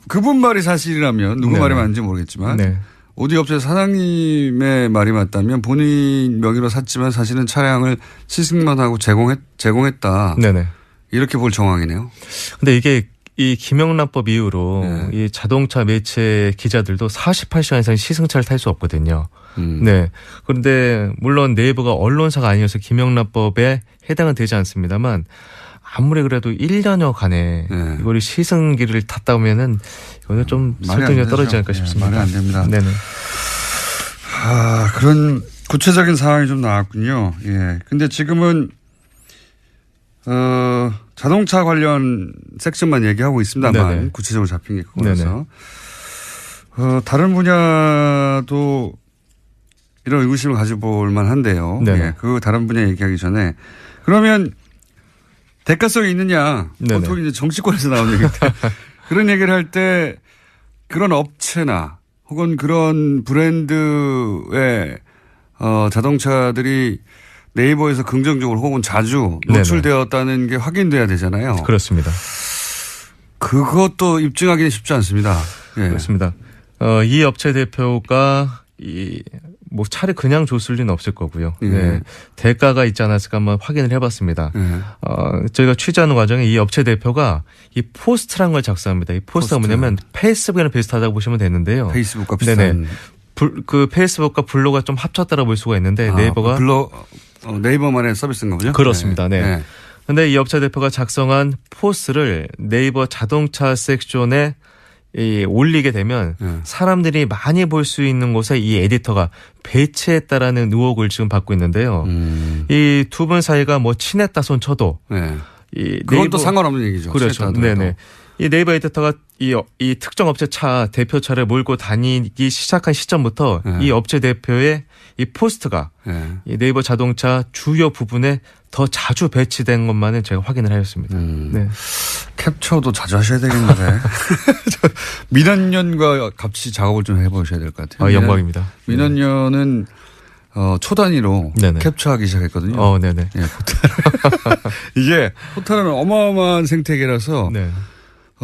그분 말이 사실이라면 누구 말이 맞는지 모르겠지만 네. 오디오 업체 사장님의 말이 맞다면 본인 명의로 샀지만 사실은 차량을 시승만 하고 제공했다. 네네. 이렇게 볼 정황이네요. 근데 이게 이 김영란법 이후로 이 자동차 매체 기자들도 48시간 이상 시승차를 탈 수 없거든요. 네. 그런데 물론 네이버가 언론사가 아니어서 김영란법에 해당은 되지 않습니다만 아무리 그래도 1년여간에 이걸 시승기를 탔다 보면은 이거는 좀 설득력이 떨어지지 않을까 싶습니다. 말이 안 됩니다. 네네. 그런 구체적인 상황이 좀 나왔군요. 예. 근데 지금은 자동차 관련 섹션만 얘기하고 있습니다만 네네. 구체적으로 잡힌 게 그거라서 다른 분야도 이런 의구심을 가져볼 만한데요. 예. 그 다른 분야 얘기하기 전에 그러면 대가성이 있느냐. 보통 이제 정치권에서 나오는 얘기인데 그런 얘기를 할 때 그런 업체나 혹은 그런 브랜드의 자동차들이 네이버에서 긍정적으로 혹은 자주 노출되었다는 게 확인돼야 되잖아요. 그렇습니다. 그것도 입증하기는 쉽지 않습니다. 예. 그렇습니다. 이 업체 대표가 뭐 차를 그냥 줬을 리는 없을 거고요. 네. 대가가 있지 않았을까 한번 확인을 해봤습니다. 저희가 취재하는 과정에 이 업체 대표가 이 포스트란 걸 작성합니다. 이 포스트가 뭐냐면 페이스북이랑 비슷하다고 보시면 되는데요. 페이스북과 비슷한. 그 페이스북과 블로그가 좀 합쳤다라고 볼 수가 있는데 네이버가 네이버만의 서비스인가 보죠? 그렇습니다. 네. 근데 이 업체 대표가 작성한 포스트를 네이버 자동차 섹션에 올리게 되면 사람들이 많이 볼 수 있는 곳에 이 에디터가 배치했다라는 의혹을 지금 받고 있는데요. 이 두 분 사이가 뭐 친했다 손 쳐도 그건 또 상관없는 얘기죠. 그렇죠. 네네. 이 네이버 에디터가 이 특정 업체 차 대표 차를 몰고 다니기 시작한 시점부터 이 업체 대표의 이 포스트가 이 네이버 자동차 주요 부분에 더 자주 배치된 것만은 제가 확인을 하였습니다. 네. 캡처도 자주 하셔야 되겠는데. 민원연과 같이 작업을 좀 해보셔야 될 것 같아요. 영광입니다. 민원연은 초 단위로 캡처하기 시작했거든요. 네네. 예, 이게 포탈은 어마어마한 생태계라서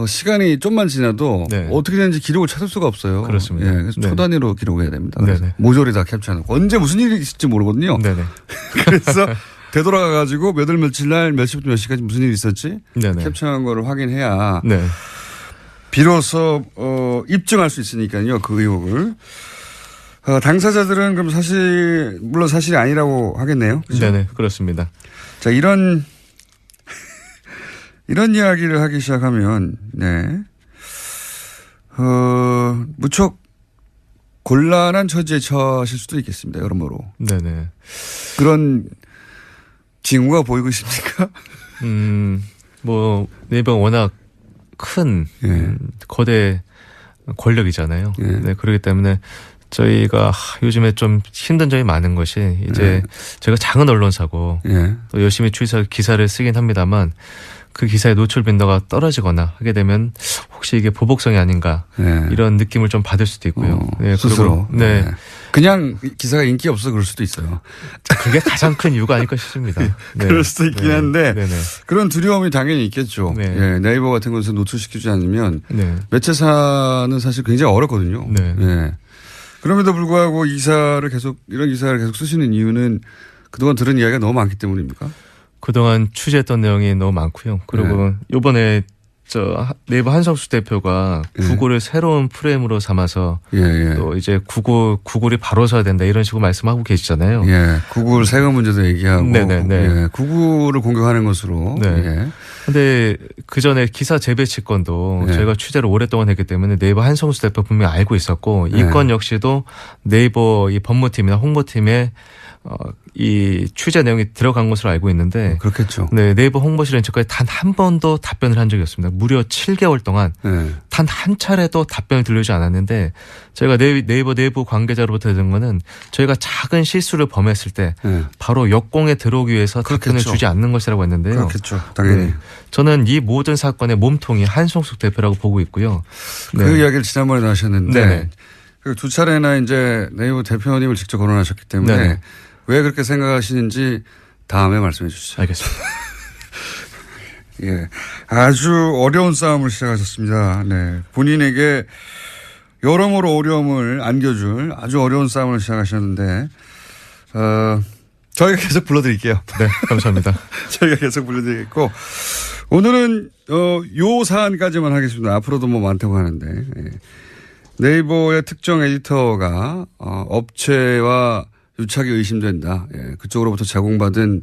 시간이 좀만 지나도 어떻게 되는지 기록을 찾을 수가 없어요. 그렇습니다. 예, 그래서 초 단위로 기록해야 됩니다. 모조리 다 캡처하고 언제 무슨 일이 있을지 모르거든요. 그래서 되돌아가가지고 몇 월 며칠 날 몇 시부터 몇 시까지 무슨 일이 있었지 캡처한 거를 확인해야 비로소 입증할 수 있으니까요. 그 의혹을. 당사자들은 그럼 물론 사실이 아니라고 하겠네요. 그렇죠? 네네, 그렇습니다. 자, 이런 이야기를 하기 시작하면, 무척 곤란한 처지에 처하실 수도 있겠습니다. 여러모로. 네네. 그런 징후가 보이고 있습니까? 뭐, 네이버가 워낙 큰, 거대 권력이잖아요. 네, 그렇기 때문에 저희가 요즘에 좀 힘든 점이 많은 것이 이제 제가 작은 언론사고 또 열심히 기사를 쓰긴 합니다만 그 기사의 노출 빈도가 떨어지거나 하게 되면 혹시 이게 보복성이 아닌가 이런 느낌을 좀 받을 수도 있고요. 스스로. 그냥 기사가 인기 없어서 그럴 수도 있어요. 그게 가장 큰 이유가 아닐까 싶습니다. 그럴 수도 있긴 한데 그런 두려움이 당연히 있겠죠. 네이버 같은 곳에서 노출시키지 않으면 매체사는 사실 굉장히 어렵거든요. 그럼에도 불구하고 이런 기사를 계속 쓰시는 이유는 그동안 들은 이야기가 너무 많기 때문입니까? 그동안 취재했던 내용이 너무 많고요. 그리고 이번에 네이버 한성수 대표가 구글을 새로운 프레임으로 삼아서 또 이제 구글이 바로 서야 된다 이런 식으로 말씀하고 계시잖아요. 예, 구글 세금 문제도 얘기하고, 네네네. 예, 구글을 공격하는 것으로. 네. 근데 그 전에 기사 재배치 건도 저희가 취재를 오랫동안 했기 때문에 네이버 한성수 대표 분명히 알고 있었고 이 건 역시도 네이버 이 법무팀이나 홍보팀에 이 취재 내용이 들어간 것으로 알고 있는데 그렇겠죠. 네, 네이버 홍보실은 지금까지 단 한 번도 답변을 한 적이 없습니다. 무려 7개월 동안 단 한 차례도 답변을 들려주지 않았는데 저희가 네이버 내부 관계자로부터 들은 거는 저희가 작은 실수를 범했을 때 바로 역공에 들어오기 위해서 답변을 주지 않는 것이라고 했는데요. 그렇겠죠. 당연히. 네, 저는 이 모든 사건의 몸통이 한성숙 대표라고 보고 있고요. 그 이야기를 지난번에도 하셨는데 그 두 차례나 이제 네이버 대표님을 직접 거론하셨기 때문에 네네. 왜 그렇게 생각하시는지 다음에 말씀해 주시죠. 알겠습니다. 예, 아주 어려운 싸움을 시작하셨습니다. 네, 본인에게 여러모로 어려움을 안겨줄 아주 어려운 싸움을 시작하셨는데 저희가 계속 불러드릴게요. 네, 감사합니다. 저희가 계속 불러드리겠고 오늘은 요 사안까지만 하겠습니다. 앞으로도 뭐 많다고 하는데 네이버의 특정 에디터가 업체와 유착이 의심된다. 예, 그쪽으로부터 제공받은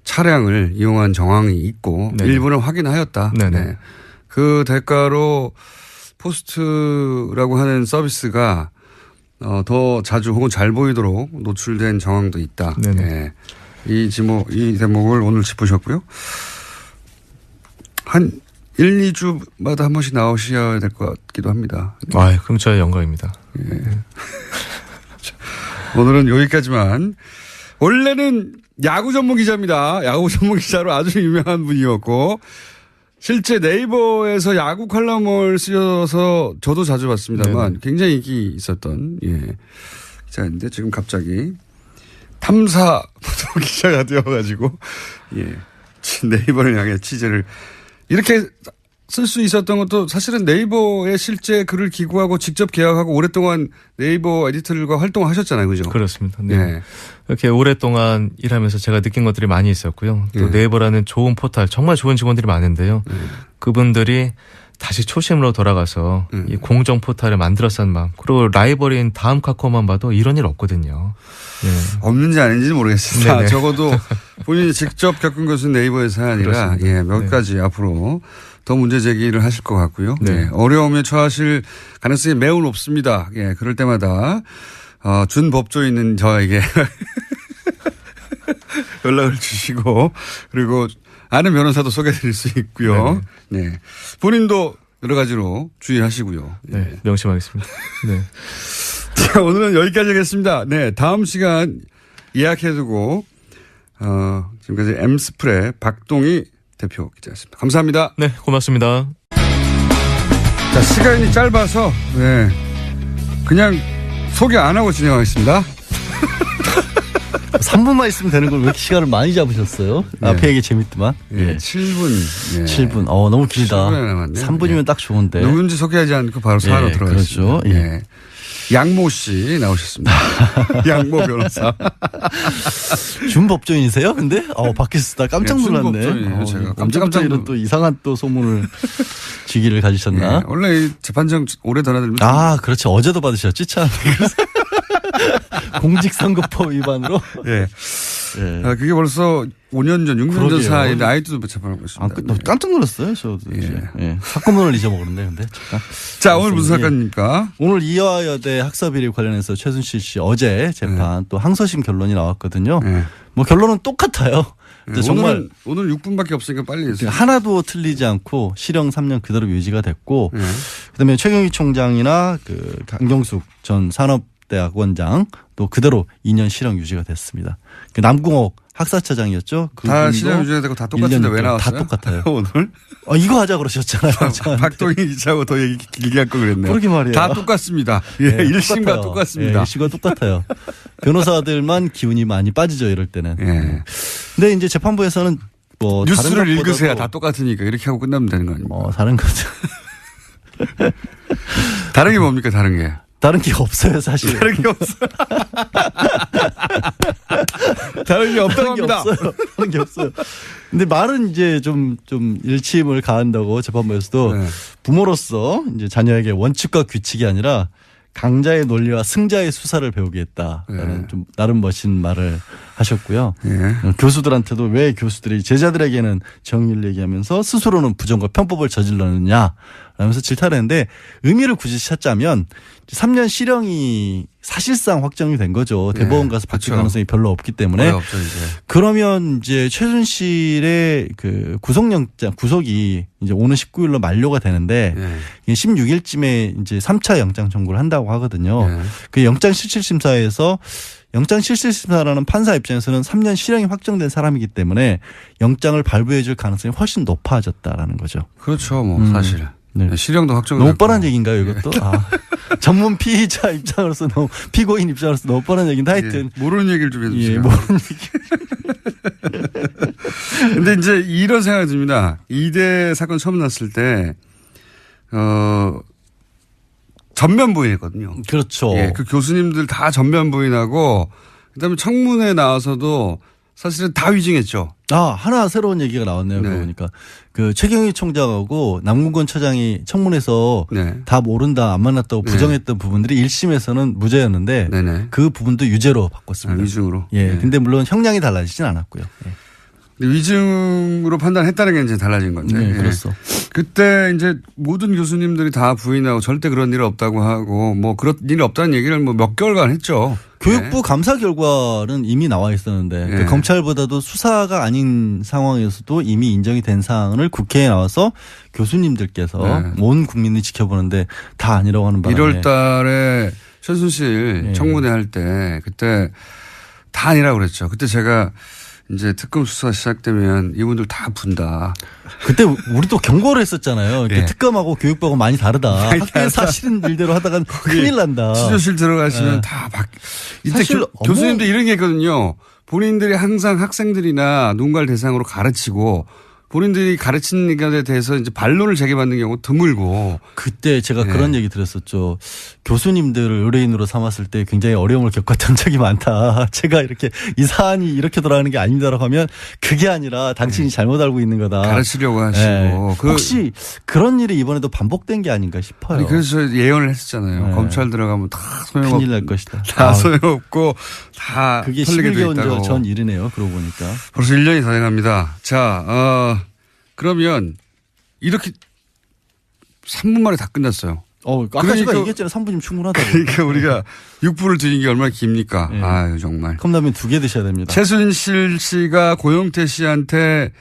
차량을 이용한 정황이 있고 네네. 일부는 확인하였다. 네. 그 대가로 포스트라고 하는 서비스가 더 자주 혹은 잘 보이도록 노출된 정황도 있다. 네. 이 대목을 오늘 짚으셨고요. 한 1, 2주마다 한 번씩 나오셔야 될 것 같기도 합니다. 아, 그럼 저의 영광입니다. 예. 오늘은 여기까지만. 원래는 야구 전문 기자입니다. 야구 전문 기자로 아주 유명한 분이었고 실제 네이버에서 야구 칼럼을 쓰셔서 저도 자주 봤습니다만 굉장히 인기 있었던 기자인데 지금 갑자기 탐사 보도 기자가 되어가지고 네이버를 향해 취재를 이렇게 쓸 수 있었던 것도 사실은 네이버에 실제 글을 기고하고 직접 계약하고 오랫동안 네이버 에디터들과 활동을 하셨잖아요. 그죠? 그렇습니다. 네. 이렇게 오랫동안 일하면서 제가 느낀 것들이 많이 있었고요. 또 네이버라는 좋은 포털, 정말 좋은 직원들이 많은데요. 그분들이 다시 초심으로 돌아가서 이 공정 포털을 만들었다는 마음. 그리고 라이벌인 다음 카카오만 봐도 이런 일 없거든요. 없는지 아닌지는 모르겠습니다. 네네. 적어도 본인이 직접 겪은 것은 네이버에서 아니라 몇 가지 앞으로 더 문제 제기를 하실 것 같고요. 어려움에 처하실 가능성이 매우 높습니다. 그럴 때마다 준법조인은 저에게 연락을 주시고 그리고 아는 변호사도 소개해드릴 수 있고요. 네, 본인도 여러 가지로 주의하시고요. 네, 명심하겠습니다. 네. 자, 오늘은 여기까지 하겠습니다. 네, 다음 시간 예약해두고 지금까지 엠스프레 박동희 대표 기자였습니다. 감사합니다. 네, 고맙습니다. 자, 시간이 짧아서 그냥 소개 안 하고 진행하겠습니다. 3분만 있으면 되는 걸 왜 이렇게 시간을 많이 잡으셨어요? 앞에 얘기 재밌더만. 7분. 7분. 너무 길다. 7분 남았네요. 3분이면 딱 좋은데. 누군지 소개하지 않고 바로 사안으로 들어가겠습니다. 그렇죠. 양모 씨 나오셨습니다. 양모 변호사. 준법조인이세요? 근데? 밖에서 나 깜짝 놀랐네. 준법조인이에요. 제가 깜짝 이런 또 이상한 또 소문을 지기를 가지셨나? 원래 이 재판정 오래 드나들면. 그렇지. 어제도 받으셨지, 참. 공직선거법 위반으로. 그게 벌써 5년 전, 6년 전 사이인데 아이도 재판하고 있습니다. 깜짝 놀랐어요, 저도. 사건문을 잊어먹었는데, 근데. 자, 오늘 무슨 사건입니까? 오늘 이화여대 학사비리 관련해서 최순실 씨 어제 재판 또 항소심 결론이 나왔거든요. 뭐 결론은 똑같아요. 정말 오늘 6분밖에 없으니까 빨리 해주세요. 하나도 틀리지 않고 실형 3년 그대로 유지가 됐고, 그다음에 최경희 총장이나 그 강경숙 전 산업대학원장 또 그대로 2년 실형 유지가 됐습니다. 그 남궁옥 학사처장이었죠. 다 실형 유지가 되고 다 똑같은데 왜 나왔어요? 다 똑같아요. 오늘? 이거 하자 그러셨잖아요. 박동희 기자하고 더 얘기 길게 할 걸 그랬네요. 그러게 말이에요. 다 똑같습니다. 1심과 똑같습니다. 1심과 똑같아요. 변호사들만 기운이 많이 빠지죠, 이럴 때는. 근데 이제 재판부에서는 뭐 뉴스를 읽으세요. 다 똑같으니까 이렇게 하고 끝나면 되는 거 아닙니까? 다른 거죠. 다른 게 뭡니까? 다른 게. 다른 게 없어요, 사실. 다른 게 없어요. 다른 게 없다고 합니다. 다른 게 없어요. 근데 말은 이제 좀 일침을 가한다고 재판부에서도 네. 부모로서 이제 자녀에게 원칙과 규칙이 아니라 강자의 논리와 승자의 수사를 배우겠다라는 네. 좀 나름 멋진 말을 하셨고요. 예. 교수들한테도 왜 교수들이 제자들에게는 정의를 얘기하면서 스스로는 부정과 편법을 저질렀느냐 라면서 질타를 했는데 의미를 굳이 찾자면 3년 실형이 사실상 확정이 된 거죠. 대법원 가서 바뀔 그렇죠. 가능성이 별로 없기 때문에. 거의 없죠, 이제. 그러면 이제 최순실의 그 구속영장, 구속이 이제 오는 19일로 만료가 되는데 예. 16일쯤에 이제 3차 영장 청구를 한다고 하거든요. 예. 그 영장실질심사에서 영장실질심사라는 판사 입장에서는 3년 실형이 확정된 사람이기 때문에 영장을 발부해 줄 가능성이 훨씬 높아졌다라는 거죠. 그렇죠, 뭐, 사실. 네. 실형도 확정이 너무 됐고. 뻔한 얘기인가요, 이것도? 아, 전문 피의자 입장으로서 너무, 피고인 입장으로서 너무 뻔한 얘기인데 하여튼. 예, 모르는 얘기를 좀 해주세요. 예, 모르는 얘기. 근데 이제 이런 생각이 듭니다. 이대 사건 처음 났을 때, 전면 부인했거든요. 그렇죠. 예, 그 교수님들 다 전면 부인하고, 그 다음에 청문회 나와서도 사실은 다 위증했죠. 아, 하나 새로운 얘기가 나왔네요. 네. 그러고 보니까. 그 최경희 총장하고 남궁건 처장이 청문회에서 네. 다 모른다, 안 만났다고 네. 부정했던 부분들이 1심에서는 무죄였는데 네네. 그 부분도 유죄로 바꿨습니다. 위증으로. 예. 예. 근데 물론 형량이 달라지진 않았고요. 예. 근데 위증으로 판단했다는 게 이제 달라진 건데. 네, 예. 그렇소. 그때 이제 모든 교수님들이 다 부인하고 절대 그런 일 없다고 하고 뭐 그런 일 없다는 얘기를 뭐 몇 개월간 했죠. 교육부 네. 감사 결과는 이미 나와 있었는데 네. 검찰보다도 수사가 아닌 상황에서도 이미 인정이 된 사안을 국회에 나와서 교수님들께서 네. 온 국민이 지켜보는데 다 아니라고 하는 바람에 1월 달에 최순실 네. 청문회 할 때 그때 다 아니라고 그랬죠. 그때 제가 이제 특검 수사 시작되면 이분들 다 분다. 그때 우리도 경고를 했었잖아요. 예. 특검하고 교육부하고 많이 다르다. 학교에서 하시는 일대로 하다간 큰일 난다. 취조실 들어가시면 네. 다 이때 사실 교수님들 이런 게 있거든요. 본인들이 항상 학생들이나 누군가를 대상으로 가르치고 본인들이 가르치는 것에 대해서 이제 반론을 제기받는 경우가 드물고. 그때 제가 네. 그런 얘기 들었었죠. 교수님들을 의뢰인으로 삼았을 때 굉장히 어려움을 겪었던 적이 많다. 제가 이렇게 이 사안이 이렇게 돌아가는 게 아닙니다라고 하면 그게 아니라 당신이 잘못 알고 있는 거다. 가르치려고 하시고. 네. 그 혹시 그런 일이 이번에도 반복된 게 아닌가 싶어요. 아니 그래서 예언을 했었잖아요. 네. 검찰 들어가면 다 소용없고. 큰일 날 것이다. 다 소용없고 다 그게 털리게 돼 11개월 있다고. 전 일이네요. 그러고 보니까. 벌써 1년이 다 돼갑니다. 자, 그러면 이렇게 3분 만에 다 끝났어요. 아까 제가 얘기했잖아요. 3분이면 충분하다고. 그러니까 우리가 6분을 드린 게 얼마나 깁니까? 네. 아유, 정말. 컵라면 2개 드셔야 됩니다. 최순실 씨가 고영태 씨한테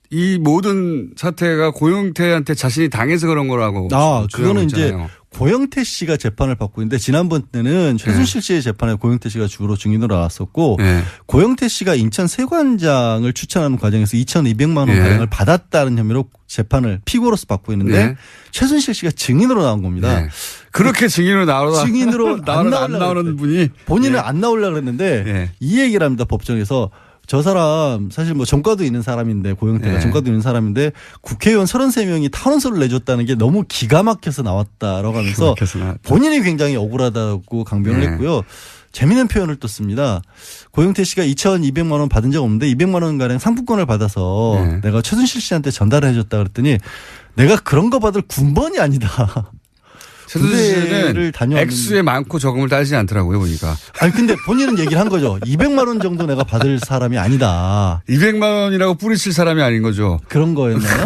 이 모든 사태가 고영태한테 자신이 당해서 그런 거라고. 그거는 이제 있잖아요. 고영태 씨가 재판을 받고 있는데 지난번에는 최순실 씨의 재판에 고영태 씨가 주로 증인으로 나왔었고 네. 고영태 씨가 인천 세관장을 추천하는 과정에서 2,200만 원 네. 가량을 받았다는 혐의로 재판을 피고로서 받고 있는데 네. 최순실 씨가 증인으로 나온 겁니다. 네. 그렇게 증인으로 나오다. 증인으로 안 안 나오는 분이. 본인은 네. 안 나오려고 그랬는데 네. 이 얘기를 합니다. 법정에서. 저 사람 사실 뭐 전과도 있는 사람인데 고영태가 네. 전과도 있는 사람인데 국회의원 33명이 탄원서를 내줬다는 게 너무 기가 막혀서 나왔다라고 하면서 본인이 굉장히 억울하다고 강변을 네. 했고요. 재미있는 표현을 또 씁니다. 고영태 씨가 2,200만 원 받은 적 없는데 200만 원 가량 상품권을 받아서 네. 내가 최순실 씨한테 전달해 줬다 그랬더니 내가 그런 거 받을 군번이 아니다. 최순실은 다녀왔는데. 액수에 많고 적음을 따지지 않더라고요, 보니까. 아니 근데 본인은 얘기를 한 거죠. 200만 원 정도 내가 받을 사람이 아니다. 200만 원이라고 뿌리칠 사람이 아닌 거죠. 그런 거였나요?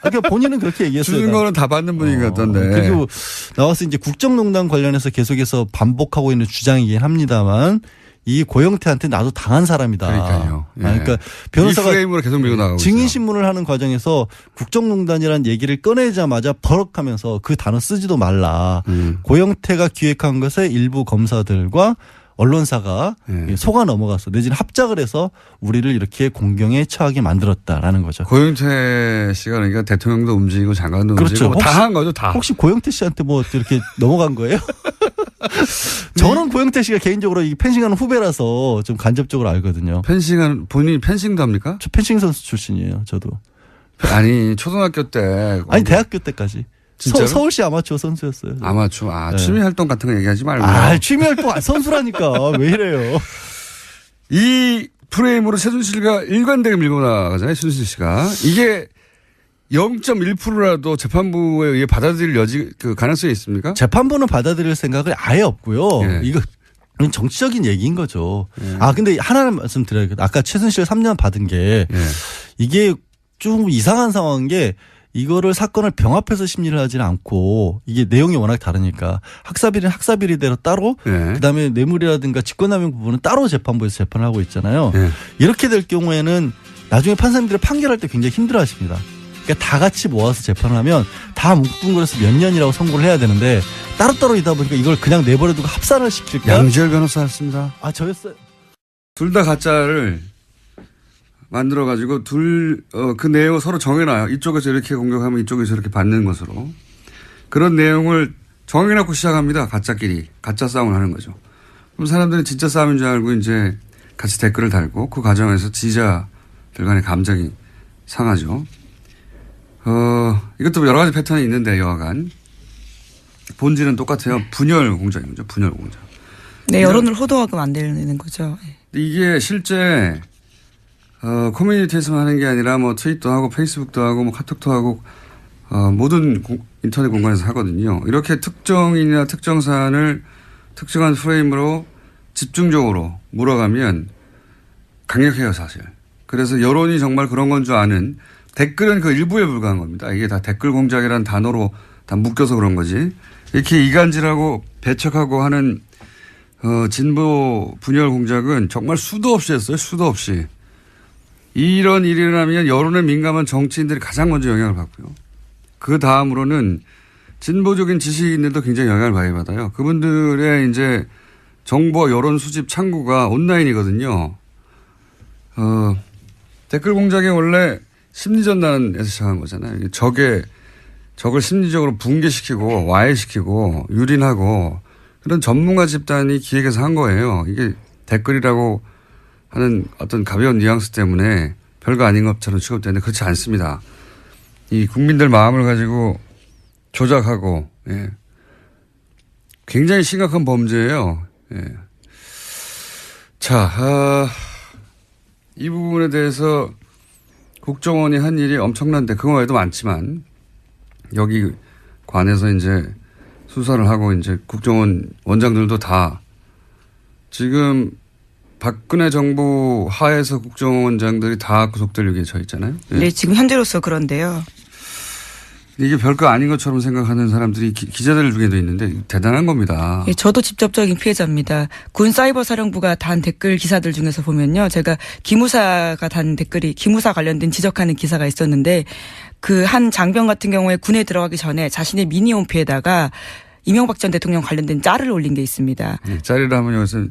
그러니까 본인은 그렇게 얘기했어요. 주는 거는 다 받는 분인 것 같던데. 그리고 나와서 이제 국정농단 관련해서 계속해서 반복하고 있는 주장이긴 합니다만 이 고영태한테 나도 당한 사람이다. 그러니까요. 예. 그러니까 변호사가 이 프레임으로 계속 밀고 나가고 증인 있어요. 신문을 하는 과정에서 국정농단이라는 얘기를 꺼내자마자 버럭하면서 그 단어 쓰지도 말라. 고영태가 기획한 것에 일부 검사들과 언론사가 예. 속아 넘어가서 내지는 합작을 해서 우리를 이렇게 공경에 처하게 만들었다라는 거죠. 고영태 씨가 그러니까 대통령도 움직이고 장관도 그렇죠. 움직이고 다 한 거죠, 다. 혹시 고영태 씨한테 뭐 이렇게 넘어간 거예요? 저는 고영태 씨가 개인적으로 이 펜싱하는 후배라서 좀 간접적으로 알거든요. 펜싱은 본인이 펜싱도 합니까? 저 펜싱 선수 출신이에요. 저도. 아니 초등학교 때 아니 대학교 때까지. 진짜로? 서울시 아마추어 선수였어요. 아마추어. 네. 취미 활동 같은 거 얘기하지 말고. 취미 활동 선수라니까 왜 이래요? 이 프레임으로 최순실과 일관되게 밀고 나가잖아요. 최순실 씨가. 이게 0.1%라도 재판부에 의해 받아들일 가능성이 있습니까? 재판부는 받아들일 생각을 아예 없고요. 예. 이거 정치적인 얘기인 거죠. 근데 하나는 말씀드려야겠다. 아까 최순실 3년 받은 게 이게 좀 이상한 상황인 게 이거를 사건을 병합해서 심리를 하지는 않고 이게 내용이 워낙 다르니까 학사비리는 학사비리대로 따로 그다음에 뇌물이라든가 직권남용 부분은 따로 재판부에서 재판을 하고 있잖아요. 이렇게 될 경우에는 나중에 판사님들이 판결할 때 굉장히 힘들어하십니다. 그러니까 다 같이 모아서 재판을 하면 다 뭉뚱그려서 몇 년이라고 선고를 해야 되는데 따로따로이다 보니까 이걸 그냥 내버려두고 합산을 시킬까? 양지열 변호사였습니다. 저였어요. 둘 다 가짜를 만들어가지고 그 내용을 서로 정해놔요. 이쪽에서 이렇게 공격하면 이쪽에서 이렇게 받는 것으로. 그런 내용을 정해놓고 시작합니다. 가짜끼리. 가짜 싸움을 하는 거죠. 그럼 사람들은 진짜 싸움인 줄 알고 이제 같이 댓글을 달고 그 과정에서 지지자들 간의 감정이 상하죠. 이것도 여러 가지 패턴이 있는데 여하간. 본질은 똑같아요. 분열 공작이죠. 분열 공작. 네, 여론을 호도하게 만드는 거죠. 이게 실제 커뮤니티에서만 하는 게 아니라 뭐 트윗도 하고 페이스북도 하고 뭐 카톡도 하고 모든 인터넷 공간에서 하거든요. 이렇게 특정인이나 특정 사안을 특정한 프레임으로 집중적으로 몰아가면 강력해요, 사실. 그래서 여론이 정말 그런 건 줄 아는 댓글은 그 일부에 불과한 겁니다. 이게 다 댓글 공작이라는 단어로 다 묶여서 그런 거지. 이렇게 이간질하고 배척하고 하는 진보 분열 공작은 정말 수도 없이 했어요. 수도 없이. 이런 일이 일어나면 여론에 민감한 정치인들이 가장 먼저 영향을 받고요. 그 다음으로는 진보적인 지식인들도 굉장히 영향을 많이 받아요. 그분들의 이제 정보와 여론 수집 창구가 온라인이거든요. 댓글 공작이 원래 심리전단에서 시작한 거잖아요. 적을 심리적으로 붕괴시키고 와해시키고 유린하고 그런 전문가 집단이 기획해서 한 거예요. 이게 댓글이라고 하는 어떤 가벼운 뉘앙스 때문에 별거 아닌 것처럼 취급되는데 그렇지 않습니다. 이 국민들 마음을 가지고 조작하고 굉장히 심각한 범죄예요. 자, 이 부분에 대해서 국정원이 한 일이 엄청난데 그거 외에도 많지만 여기 관해서 이제 수사를 하고 이제 국정원 원장들도 다 지금 박근혜 정부 하에서 국정원장들이 다 구속될 위기에 처해 있잖아요. 네, 지금 현재로서 그런데요. 이게 별거 아닌 것처럼 생각하는 사람들이 기자들 중에도 있는데 대단한 겁니다. 예, 저도 직접적인 피해자입니다. 군 사이버사령부가 단 댓글 기사들 중에서 보면요. 제가 기무사가 단 댓글이 기무사 관련된 지적하는 기사가 있었는데 그 한 장병 같은 경우에 군에 들어가기 전에 자신의 미니홈피에다가 이명박 전 대통령 관련된 짤을 올린 게 있습니다. 짤이라면 여기서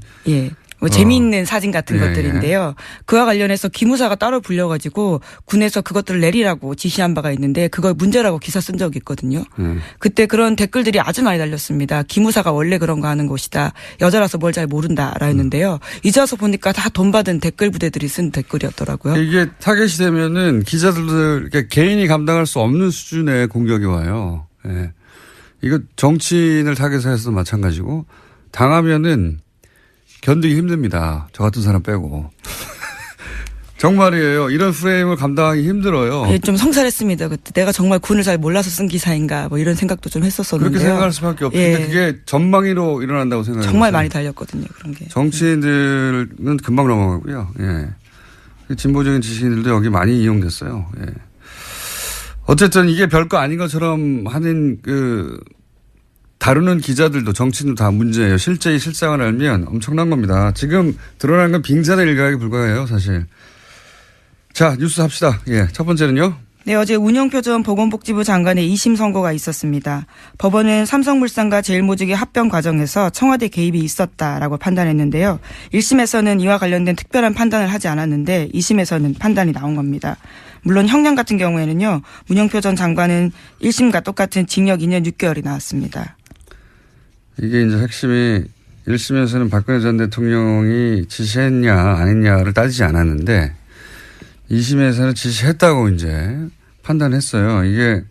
뭐 재미있는 사진 같은 것들인데요. 그와 관련해서 기무사가 따로 불려가지고 군에서 그것들을 내리라고 지시한 바가 있는데 그걸 문제라고 기사 쓴 적이 있거든요. 그때 그런 댓글들이 아주 많이 달렸습니다. 기무사가 원래 그런 거 하는 곳이다. 여자라서 뭘 잘 모른다라 했는데요. 이제 와서 보니까 다 돈 받은 댓글 부대들이 쓴 댓글이었더라고요. 이게 타겟이 되면은 기자들 개인이 감당할 수 없는 수준의 공격이 와요. 이거 정치인을 타겟해서도 마찬가지고 당하면은 견디기 힘듭니다. 저 같은 사람 빼고. 정말이에요. 이런 프레임을 감당하기 힘들어요. 예, 좀 성살했습니다. 그때 내가 정말 군을 잘 몰라서 쓴 기사인가 뭐 이런 생각도 좀 했었었는데요. 그렇게 생각할 수밖에 없는데 그게 전망위로 일어난다고 생각해요. 정말 많이 달렸거든요. 그런 게. 정치인들은 금방 넘어가고요. 진보적인 지식인들도 여기 많이 이용됐어요. 어쨌든 이게 별거 아닌 것처럼 하는 다루는 기자들도 정치인도 다 문제예요. 실제 실상을 알면 엄청난 겁니다. 지금 드러난 건 빙산의 일각에 불과해요, 사실. 자, 뉴스 합시다. 첫 번째는요. 네, 어제 운영표 전 보건복지부 장관의 2심 선고가 있었습니다. 법원은 삼성물산과 제일모직의 합병 과정에서 청와대 개입이 있었다라고 판단했는데요. 1심에서는 이와 관련된 특별한 판단을 하지 않았는데 2심에서는 판단이 나온 겁니다. 물론 형량 같은 경우에는요. 문영표 전 장관은 1심과 똑같은 징역 2년 6개월이 나왔습니다. 이게 이제 핵심이 1심에서는 박근혜 전 대통령이 지시했냐 안 했냐를 따지지 않았는데 2심에서는 지시했다고 이제 판단했어요. 이게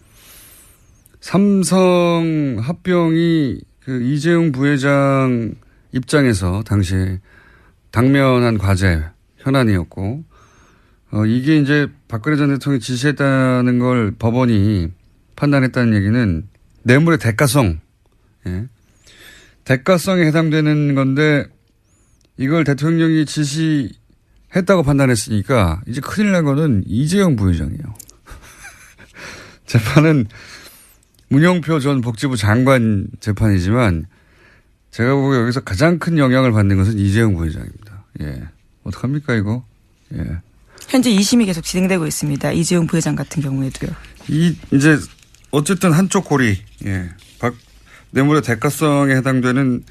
삼성 합병이 그 이재용 부회장 입장에서 당시에 당면한 과제 현안이었고, 이게 이제 박근혜 전 대통령이 지시했다는 걸 법원이 판단했다는 얘기는 뇌물의 대가성, 예. 대가성에 해당되는 건데 이걸 대통령이 지시했다고 판단했으니까 이제 큰일 난 거는 이재용 부회장이에요. 재판은 문영표 전 복지부 장관 재판이지만 제가 보기에 여기서 가장 큰 영향을 받는 것은 이재용 부회장입니다. 예. 어떡합니까, 이거? 예. 현재 2심이 계속 진행되고 있습니다. 이재용 부회장 같은 경우에도요. 이제 어쨌든 한쪽 고리, 예. 뇌물의 대가성에 해당되는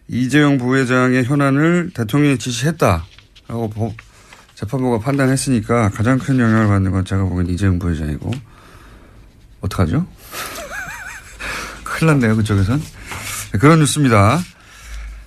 이재용 부회장의 현안을 대통령이 지시했다라고 재판부가 판단했으니까 가장 큰 영향을 받는 건 제가 보기엔 이재용 부회장이고, 어떡하죠? 큰일 났네요, 그쪽에선. 네, 그런 뉴스입니다.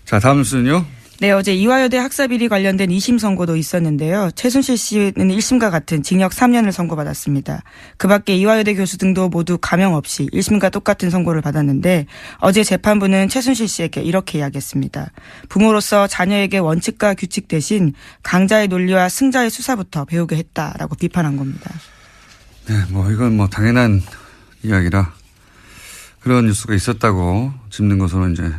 자, 다음 뉴스는요. 네, 어제 이화여대 학사비리 관련된 2심 선고도 있었는데요. 최순실 씨는 1심과 같은 징역 3년을 선고받았습니다. 그 밖에 이화여대 교수 등도 모두 감형 없이 1심과 똑같은 선고를 받았는데 어제 재판부는 최순실 씨에게 이렇게 이야기했습니다. 부모로서 자녀에게 원칙과 규칙 대신 강자의 논리와 승자의 수사부터 배우게 했다라고 비판한 겁니다. 네, 이건 당연한 이야기라 그런 뉴스가 있었다고 짚는 것으로 이제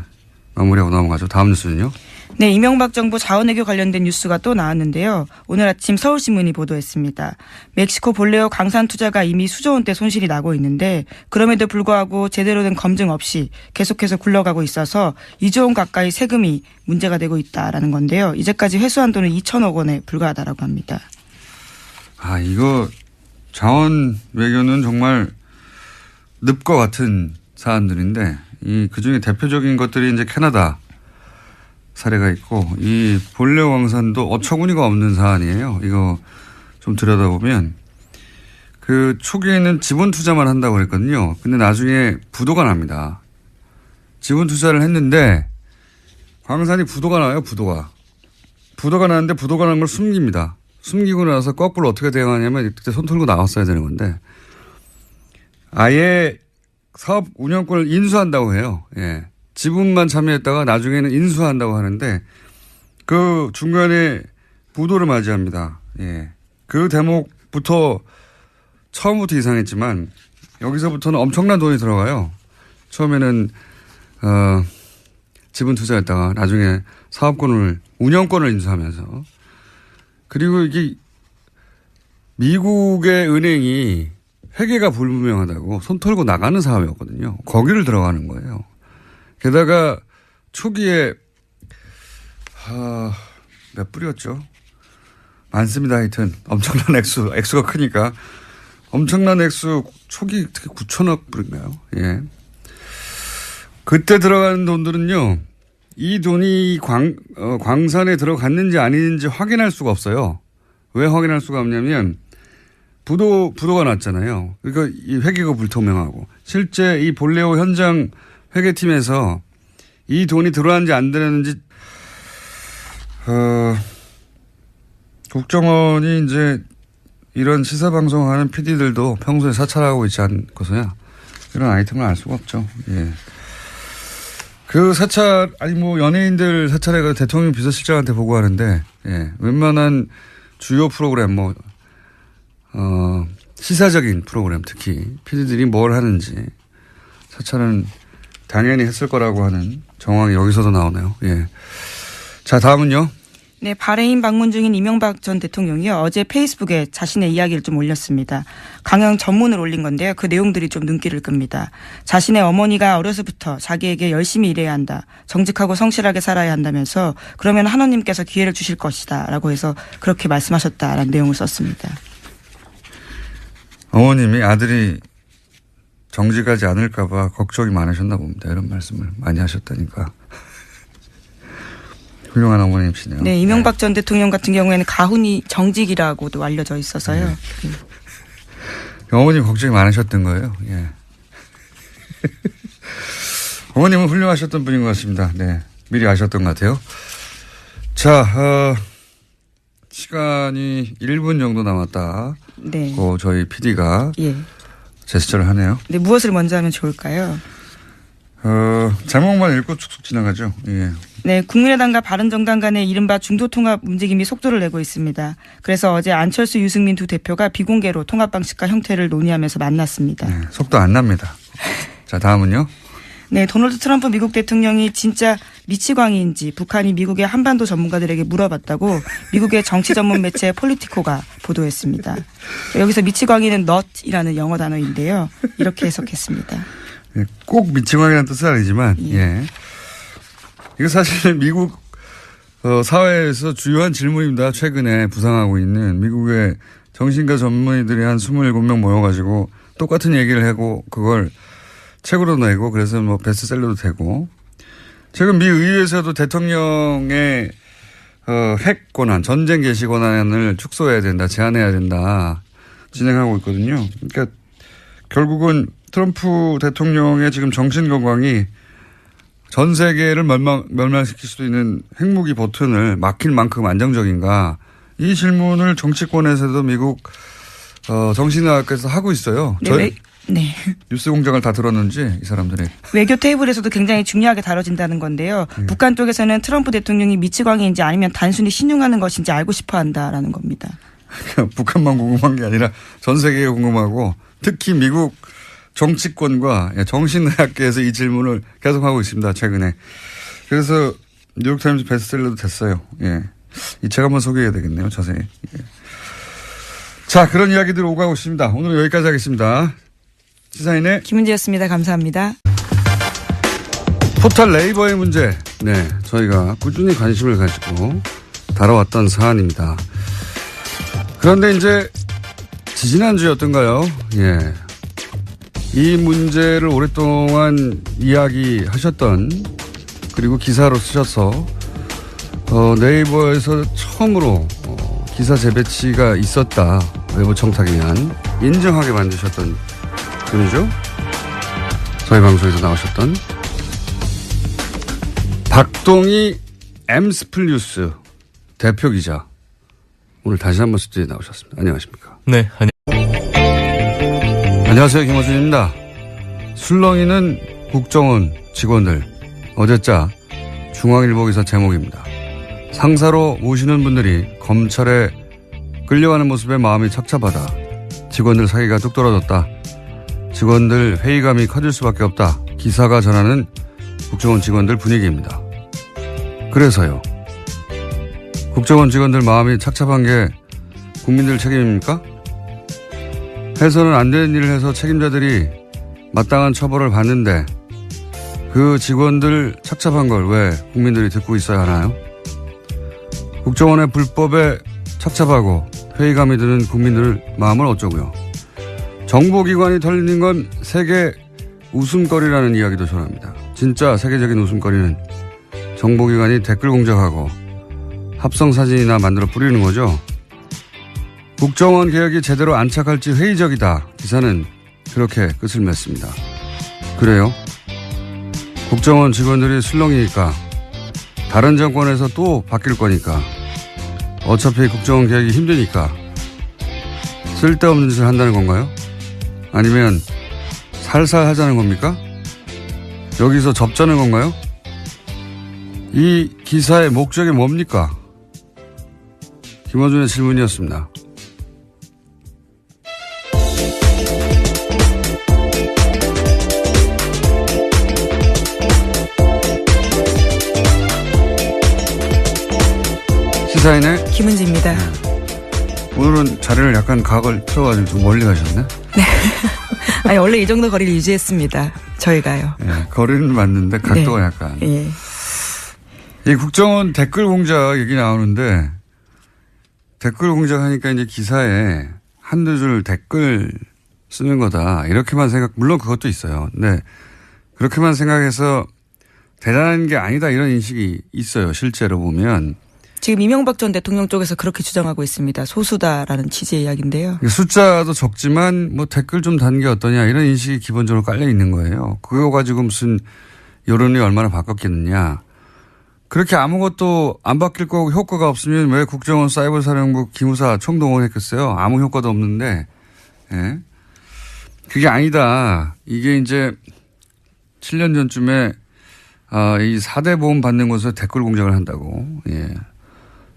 마무리하고 넘어가죠. 다음 뉴스는요. 네, 이명박 정부 자원외교 관련된 뉴스가 또 나왔는데요. 오늘 아침 서울신문이 보도했습니다. 멕시코 볼레오 강산 투자가 이미 수조 원대 손실이 나고 있는데 그럼에도 불구하고 제대로 된 검증 없이 계속해서 굴러가고 있어서 2조 원 가까이 세금이 문제가 되고 있다라는 건데요. 이제까지 회수한 돈은 2천억 원에 불과하다라고 합니다. 이거 자원 외교는 정말 늪과 같은 사안들인데 그중에 대표적인 것들이 이제 캐나다 사례가 있고 이 볼레오 광산도 어처구니가 없는 사안이에요. 이거 좀 들여다보면 그 초기에는 지분 투자만 한다고 그랬거든요. 근데 나중에 부도가 납니다. 지분 투자를 했는데 광산이 부도가 나요. 부도가 나는데 부도가 난 걸 숨깁니다. 숨기고 나서 거꾸로 어떻게 대응하냐면 그때 손 털고 나왔어야 되는 건데 아예 사업 운영권을 인수한다고 해요. 예. 지분만 참여했다가 나중에는 인수한다고 하는데 그 중간에 부도를 맞이합니다. 예. 그 대목부터 처음부터 이상했지만 여기서부터는 엄청난 돈이 들어가요. 처음에는 지분 투자했다가 나중에 사업권을 운영권을 인수하면서 그리고 이게 미국의 은행이 회계가 불분명하다고 손 털고 나가는 사업이었거든요. 거기를 들어가는 거예요. 게다가 초기에 몇 불이었죠? 많습니다. 하여튼 엄청난 액수가 크니까 엄청난 액수 초기 특히 9천억 불인가요? 예. 그때 들어가는 돈들은요. 이 돈이 광산에 들어갔는지 아닌지 확인할 수가 없어요. 왜 확인할 수가 없냐면 부도가 났잖아요. 그러니까 이 회계가 불투명하고 실제 이 볼레오 현장 회계팀에서 이 돈이 들어왔는지 안 들어왔는지 국정원이 이제 이런 시사 방송하는 PD들도 평소에 사찰하고 있지 않고서야 이런 아이템을 알 수가 없죠. 예. 그 사찰 연예인들 사찰에 대통령 비서실장한테 보고하는데 예. 웬만한 주요 프로그램 시사적인 프로그램 특히 PD들이 뭘 하는지 사찰은 당연히 했을 거라고 하는 정황이 여기서도 나오네요. 예. 자, 다음은요. 네, 바레인 방문 중인 이명박 전 대통령이요. 어제 페이스북에 자신의 이야기를 좀 올렸습니다. 강연 전문을 올린 건데요. 그 내용들이 좀 눈길을 끕니다. 자신의 어머니가 어려서부터 자기에게 열심히 일해야 한다. 정직하고 성실하게 살아야 한다면서 그러면 하나님께서 기회를 주실 것이다. 라고 해서 그렇게 말씀하셨다라는 내용을 썼습니다. 어머님이 아들이 정직하지 않을까 봐 걱정이 많으셨나 봅니다. 이런 말씀을 많이 하셨다니까. 훌륭한 어머님이시네요. 네, 이명박 전 대통령 같은 경우에는 가훈이 정직이라고도 알려져 있어서요. 네. 어머님 걱정이 많으셨던 거예요. 예. 어머님은 훌륭하셨던 분인 것 같습니다. 네, 미리 아셨던 것 같아요. 자, 시간이 1분 정도 남았다. 네. 저희 PD가 예. 제스처를 하네요. 네, 무엇을 먼저 하면 좋을까요? 제목만 읽고 축축 지나가죠. 예. 네, 국민의당과 바른정당 간의 이른바 중도통합 움직임이 속도를 내고 있습니다. 그래서 어제 안철수, 유승민 두 대표가 비공개로 통합 방식과 형태를 논의하면서 만났습니다. 네, 속도 안 납니다. 자, 다음은요. 네, 도널드 트럼프 미국 대통령이 진짜 미치광이인지 북한이 미국의 한반도 전문가들에게 물어봤다고 미국의 정치 전문 매체 폴리티코가 보도했습니다. 여기서 미치광이는 nut이라는 영어 단어인데요. 이렇게 해석했습니다. 예, 꼭 미치광이라는 뜻은 아니지만, 예. 이거 사실 미국 사회에서 주요한 질문입니다. 최근에 부상하고 있는 미국의 정신과 전문의들이 한 27명 모여가지고 똑같은 얘기를 하고 그걸 책으로 내고 그래서 뭐 베스트셀러도 되고 최근 미 의회에서도 대통령의 핵 권한, 전쟁 개시 권한을 축소해야 된다, 제한해야 된다 진행하고 있거든요. 그러니까 결국은 트럼프 대통령의 지금 정신 건강이 전 세계를 멸망시킬 수도 있는 핵무기 버튼을 막힐 만큼 안정적인가 이 질문을 정치권에서도 미국 정신의학에서 하고 있어요. 네, 네. 뉴스 공장을 다 들었는지 이 사람들이. 외교 테이블에서도 굉장히 중요하게 다뤄진다는 건데요. 북한 쪽에서는 트럼프 대통령이 미치광이인지 아니면 단순히 신용하는 것인지 알고 싶어 한다라는 겁니다. 북한만 궁금한 게 아니라 전 세계가 궁금하고 특히 미국 정치권과 정신의학계에서 이 질문을 계속하고 있습니다. 최근에. 그래서 뉴욕타임즈 베스트셀러도 됐어요. 예. 이 책 한번 소개해야 되겠네요. 자세히. 예. 자, 그런 이야기들 오가고 있습니다. 오늘 여기까지 하겠습니다. 시사인의 김은지였습니다. 감사합니다. 포털 네이버의 문제. 네, 저희가 꾸준히 관심을 가지고 다뤄왔던 사안입니다. 그런데 이제 지지난주였던가요? 예. 이 문제를 오랫동안 이야기하셨던 그리고 기사로 쓰셔서 네이버에서 처음으로 기사 재배치가 있었다. 외부 청탁에 의한 인정하게 만드셨던 분이죠. 저희 방송에서 나오셨던 박동희 엠스플뉴스 대표 기자. 오늘 다시 한번 스튜디오에 나오셨습니다. 안녕하십니까. 네, 안녕하세요. 김호준입니다. 술렁이는 국정원 직원들. 어제자 중앙일보 기사 제목입니다. 상사로 모시는 분들이 검찰에 끌려가는 모습에 마음이 착잡하다. 직원들 사기가 뚝 떨어졌다. 직원들 회의감이 커질 수밖에 없다. 기사가 전하는 국정원 직원들 분위기입니다. 그래서요. 국정원 직원들 마음이 착잡한 게 국민들 책임입니까? 해서는 안 되는 일을 해서 책임자들이 마땅한 처벌을 받는데 그 직원들 착잡한 걸 왜 국민들이 듣고 있어야 하나요? 국정원의 불법에 착잡하고 회의감이 드는 국민들 마음을 어쩌고요. 정보기관이 털리는 건 세계 웃음거리라는 이야기도 전합니다. 진짜 세계적인 웃음거리는 정보기관이 댓글 공작하고 합성사진이나 만들어 뿌리는 거죠. 국정원 개혁이 제대로 안착할지 회의적이다. 기사는 그렇게 끝을 맺습니다. 그래요? 국정원 직원들이 술렁이니까 다른 정권에서 또 바뀔 거니까 어차피 국정원 개혁이 힘드니까 쓸데없는 짓을 한다는 건가요? 아니면 살살 하자는 겁니까? 여기서 접자는 건가요? 이 기사의 목적이 뭡니까? 김어준의 질문이었습니다. 시사인의 김은지입니다. 오늘은 자리를 약간 각을 틀어가지고 좀 멀리 가셨네? 네. 아니, 원래 이 정도 거리를 유지했습니다. 저희가요. 네, 거리는 맞는데 각도가 네. 약간. 예. 이 국정원 댓글 공작 얘기 나오는데 댓글 공작하니까 이제 기사에 한두 줄 댓글 쓰는 거다. 이렇게만 물론 그것도 있어요. 근데 그렇게만 생각해서 대단한 게 아니다 이런 인식이 있어요. 실제로 보면. 지금 이명박 전 대통령 쪽에서 그렇게 주장하고 있습니다. 소수다라는 취지의 이야기인데요. 숫자도 적지만 뭐 댓글 좀 단 게 어떠냐 이런 인식이 기본적으로 깔려 있는 거예요. 그거 가지고 무슨 여론이 얼마나 바뀌었겠느냐. 그렇게 아무것도 안 바뀔 거고 효과가 없으면 왜 국정원 사이버사령부 기무사 총동원했겠어요. 아무 효과도 없는데. 예. 그게 아니다. 이게 이제 7년 전쯤에 이 4대 보험 받는 곳에서 댓글 공작을 한다고. 예.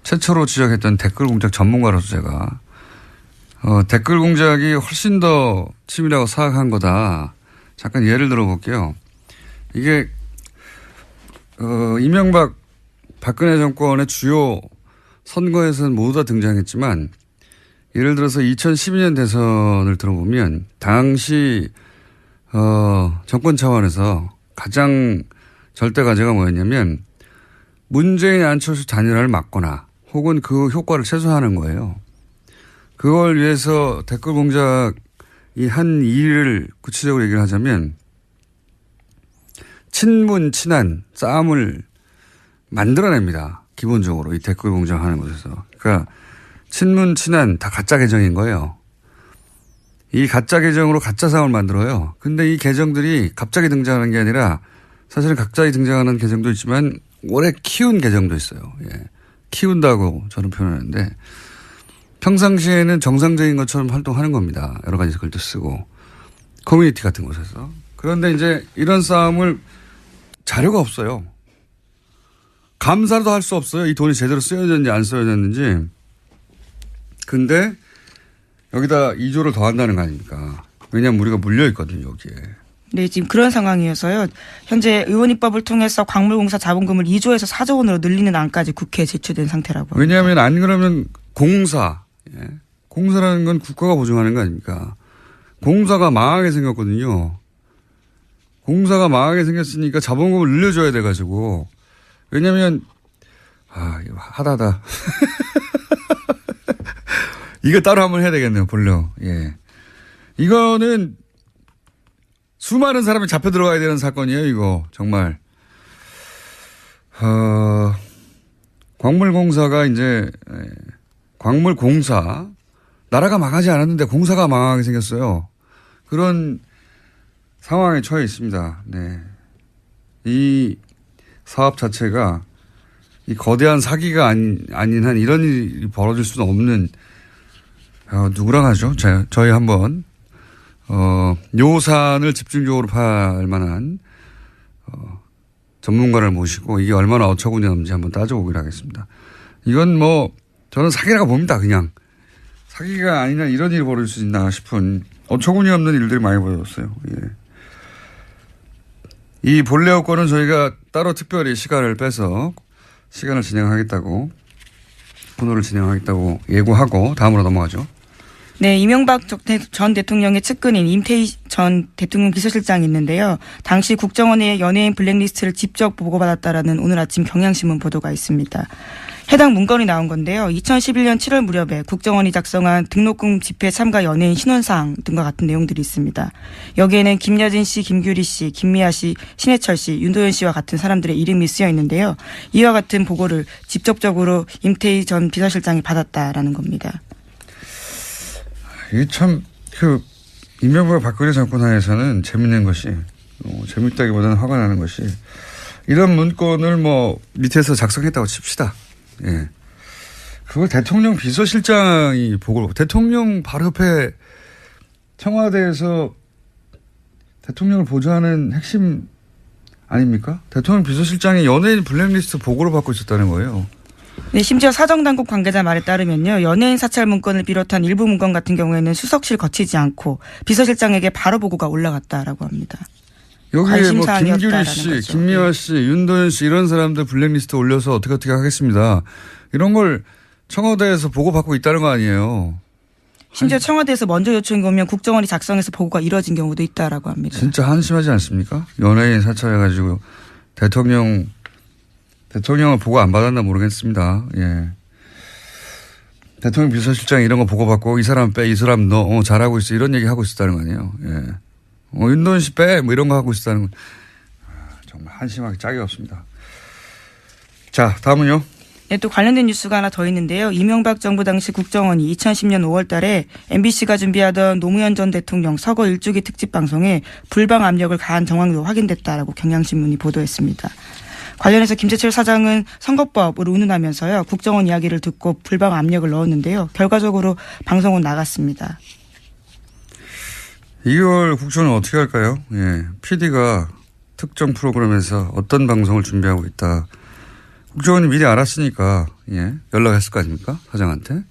최초로 지적했던 댓글 공작 전문가로서 제가 댓글 공작이 훨씬 더 치밀하고 사악한 거다. 잠깐 예를 들어볼게요. 이게 이명박 박근혜 정권의 주요 선거에서는 모두 다 등장했지만 예를 들어서 2012년 대선을 들어보면 당시 정권 차원에서 가장 절대 과제가 뭐였냐면 문재인 안철수 단일화를 막거나 혹은 그 효과를 최소화하는 거예요. 그걸 위해서 댓글 공작이 한 일을 구체적으로 얘기를 하자면 친문 친한 싸움을 만들어냅니다. 기본적으로 이 댓글 공작하는 곳에서. 그러니까 친문 친한 다 가짜 계정인 거예요. 이 가짜 계정으로 가짜 상황을 만들어요. 근데 이 계정들이 갑자기 등장하는 게 아니라 사실은 갑자기 등장하는 계정도 있지만 오래 키운 계정도 있어요. 예. 키운다고 저는 표현하는데 평상시에는 정상적인 것처럼 활동하는 겁니다. 여러 가지 글도 쓰고 커뮤니티 같은 곳에서. 그런데 이제 이런 싸움을 자료가 없어요. 감사도 할 수 없어요. 이 돈이 제대로 쓰여졌는지 안 쓰여졌는지. 근데 여기다 2조를 더 한다는 거 아닙니까? 왜냐하면 우리가 물려 있거든요, 여기에. 네, 지금 그런 상황이어서요. 현재 의원 입법을 통해서 광물공사 자본금을 2조에서 4조 원으로 늘리는 안까지 국회에 제출된 상태라고 합니다. 왜냐하면 안 그러면 공사. 예. 공사라는 건 국가가 보증하는 거 아닙니까? 공사가 망하게 생겼거든요. 공사가 망하게 생겼으니까 자본금을 늘려줘야 돼가지고. 왜냐면, 이거 하다하다. 이거 따로 한번 해야 되겠네요, 본령. 예. 이거는 수많은 사람이 잡혀 들어가야 되는 사건이에요, 이거. 정말. 광물공사가 이제, 광물공사. 나라가 망하지 않았는데 공사가 망하게 생겼어요. 그런 상황에 처해 있습니다. 네. 이 사업 자체가 이 거대한 사기가 아닌 한 이런 일이 벌어질 수는 없는, 누구랑 하죠? 저희 한번, 요산을 집중적으로 팔 만한, 전문가를 모시고 이게 얼마나 어처구니 없는지 한번 따져보기로 하겠습니다. 이건 뭐, 저는 사기라고 봅니다, 그냥. 사기가 아니라 이런 일이 벌어질 수 있나 싶은 어처구니 없는 일들이 많이 벌어졌어요. 예. 이 본래 여건은 저희가 따로 특별히 시간을 빼서 시간을 진행하겠다고, 코너를 진행하겠다고 예고하고 다음으로 넘어가죠. 네, 이명박 전 대통령의 측근인 임태희 전 대통령 비서실장이 있는데요. 당시 국정원의 연예인 블랙리스트를 직접 보고받았다라는 오늘 아침 경향신문 보도가 있습니다. 해당 문건이 나온 건데요. 2011년 7월 무렵에 국정원이 작성한 등록금 집회 참가 연예인 신원사항 등과 같은 내용들이 있습니다. 여기에는 김여진 씨, 김규리 씨, 김미아 씨, 신해철 씨, 윤도현 씨와 같은 사람들의 이름이 쓰여 있는데요. 이와 같은 보고를 직접적으로 임태희 전 비서실장이 받았다라는 겁니다. 이게 참, 이명박 박근혜 정권 하에서는 재밌는 것이, 재밌다기보다는 화가 나는 것이, 이런 문건을 밑에서 작성했다고 칩시다. 예. 그걸 대통령 비서실장이 보고, 대통령 바로 옆에 청와대에서 대통령을 보좌하는 핵심 아닙니까? 대통령 비서실장이 연예인 블랙리스트 보고를 받고 있었다는 거예요. 네, 심지어 사정당국 관계자 말에 따르면요. 연예인 사찰 문건을 비롯한 일부 문건 같은 경우에는 수석실 거치지 않고 비서실장에게 바로 보고가 올라갔다라고 합니다. 여기에 김규리 씨, 김미화 씨, 윤도현 씨 이런 사람들 블랙리스트 올려서 어떻게 하겠습니다. 이런 걸 청와대에서 보고받고 있다는 거 아니에요. 심지어 청와대에서 먼저 요청이 오면 국정원이 작성해서 보고가 이뤄진 경우도 있다라고 합니다. 진짜 한심하지 않습니까? 연예인 사찰해가지고 대통령을 보고 안 받았나 모르겠습니다. 예. 대통령 비서실장이 이런 거 보고받고 이 사람 빼, 이 사람 너, 잘하고 있어. 이런 얘기 하고 있었다는 거 아니에요. 예. 윤도현 씨 빼, 이런 거 하고 있었다는 거. 정말 한심하게 짝이 없습니다. 자, 다음은요. 네, 또 관련된 뉴스가 하나 더 있는데요. 이명박 정부 당시 국정원이 2010년 5월 달에 MBC가 준비하던 노무현 전 대통령 서거 1주기 특집 방송에 불방 압력을 가한 정황도 확인됐다라고 경향신문이 보도했습니다. 관련해서 김재철 사장은 선거법을 운운하면서요. 국정원 이야기를 듣고 불방 압력을 넣었는데요. 결과적으로 방송은 나갔습니다. 이걸 국정은 어떻게 할까요? 예. PD가 특정 프로그램에서 어떤 방송을 준비하고 있다. 국정원이 미리 알았으니까, 예. 연락했을 거 아닙니까? 사장한테.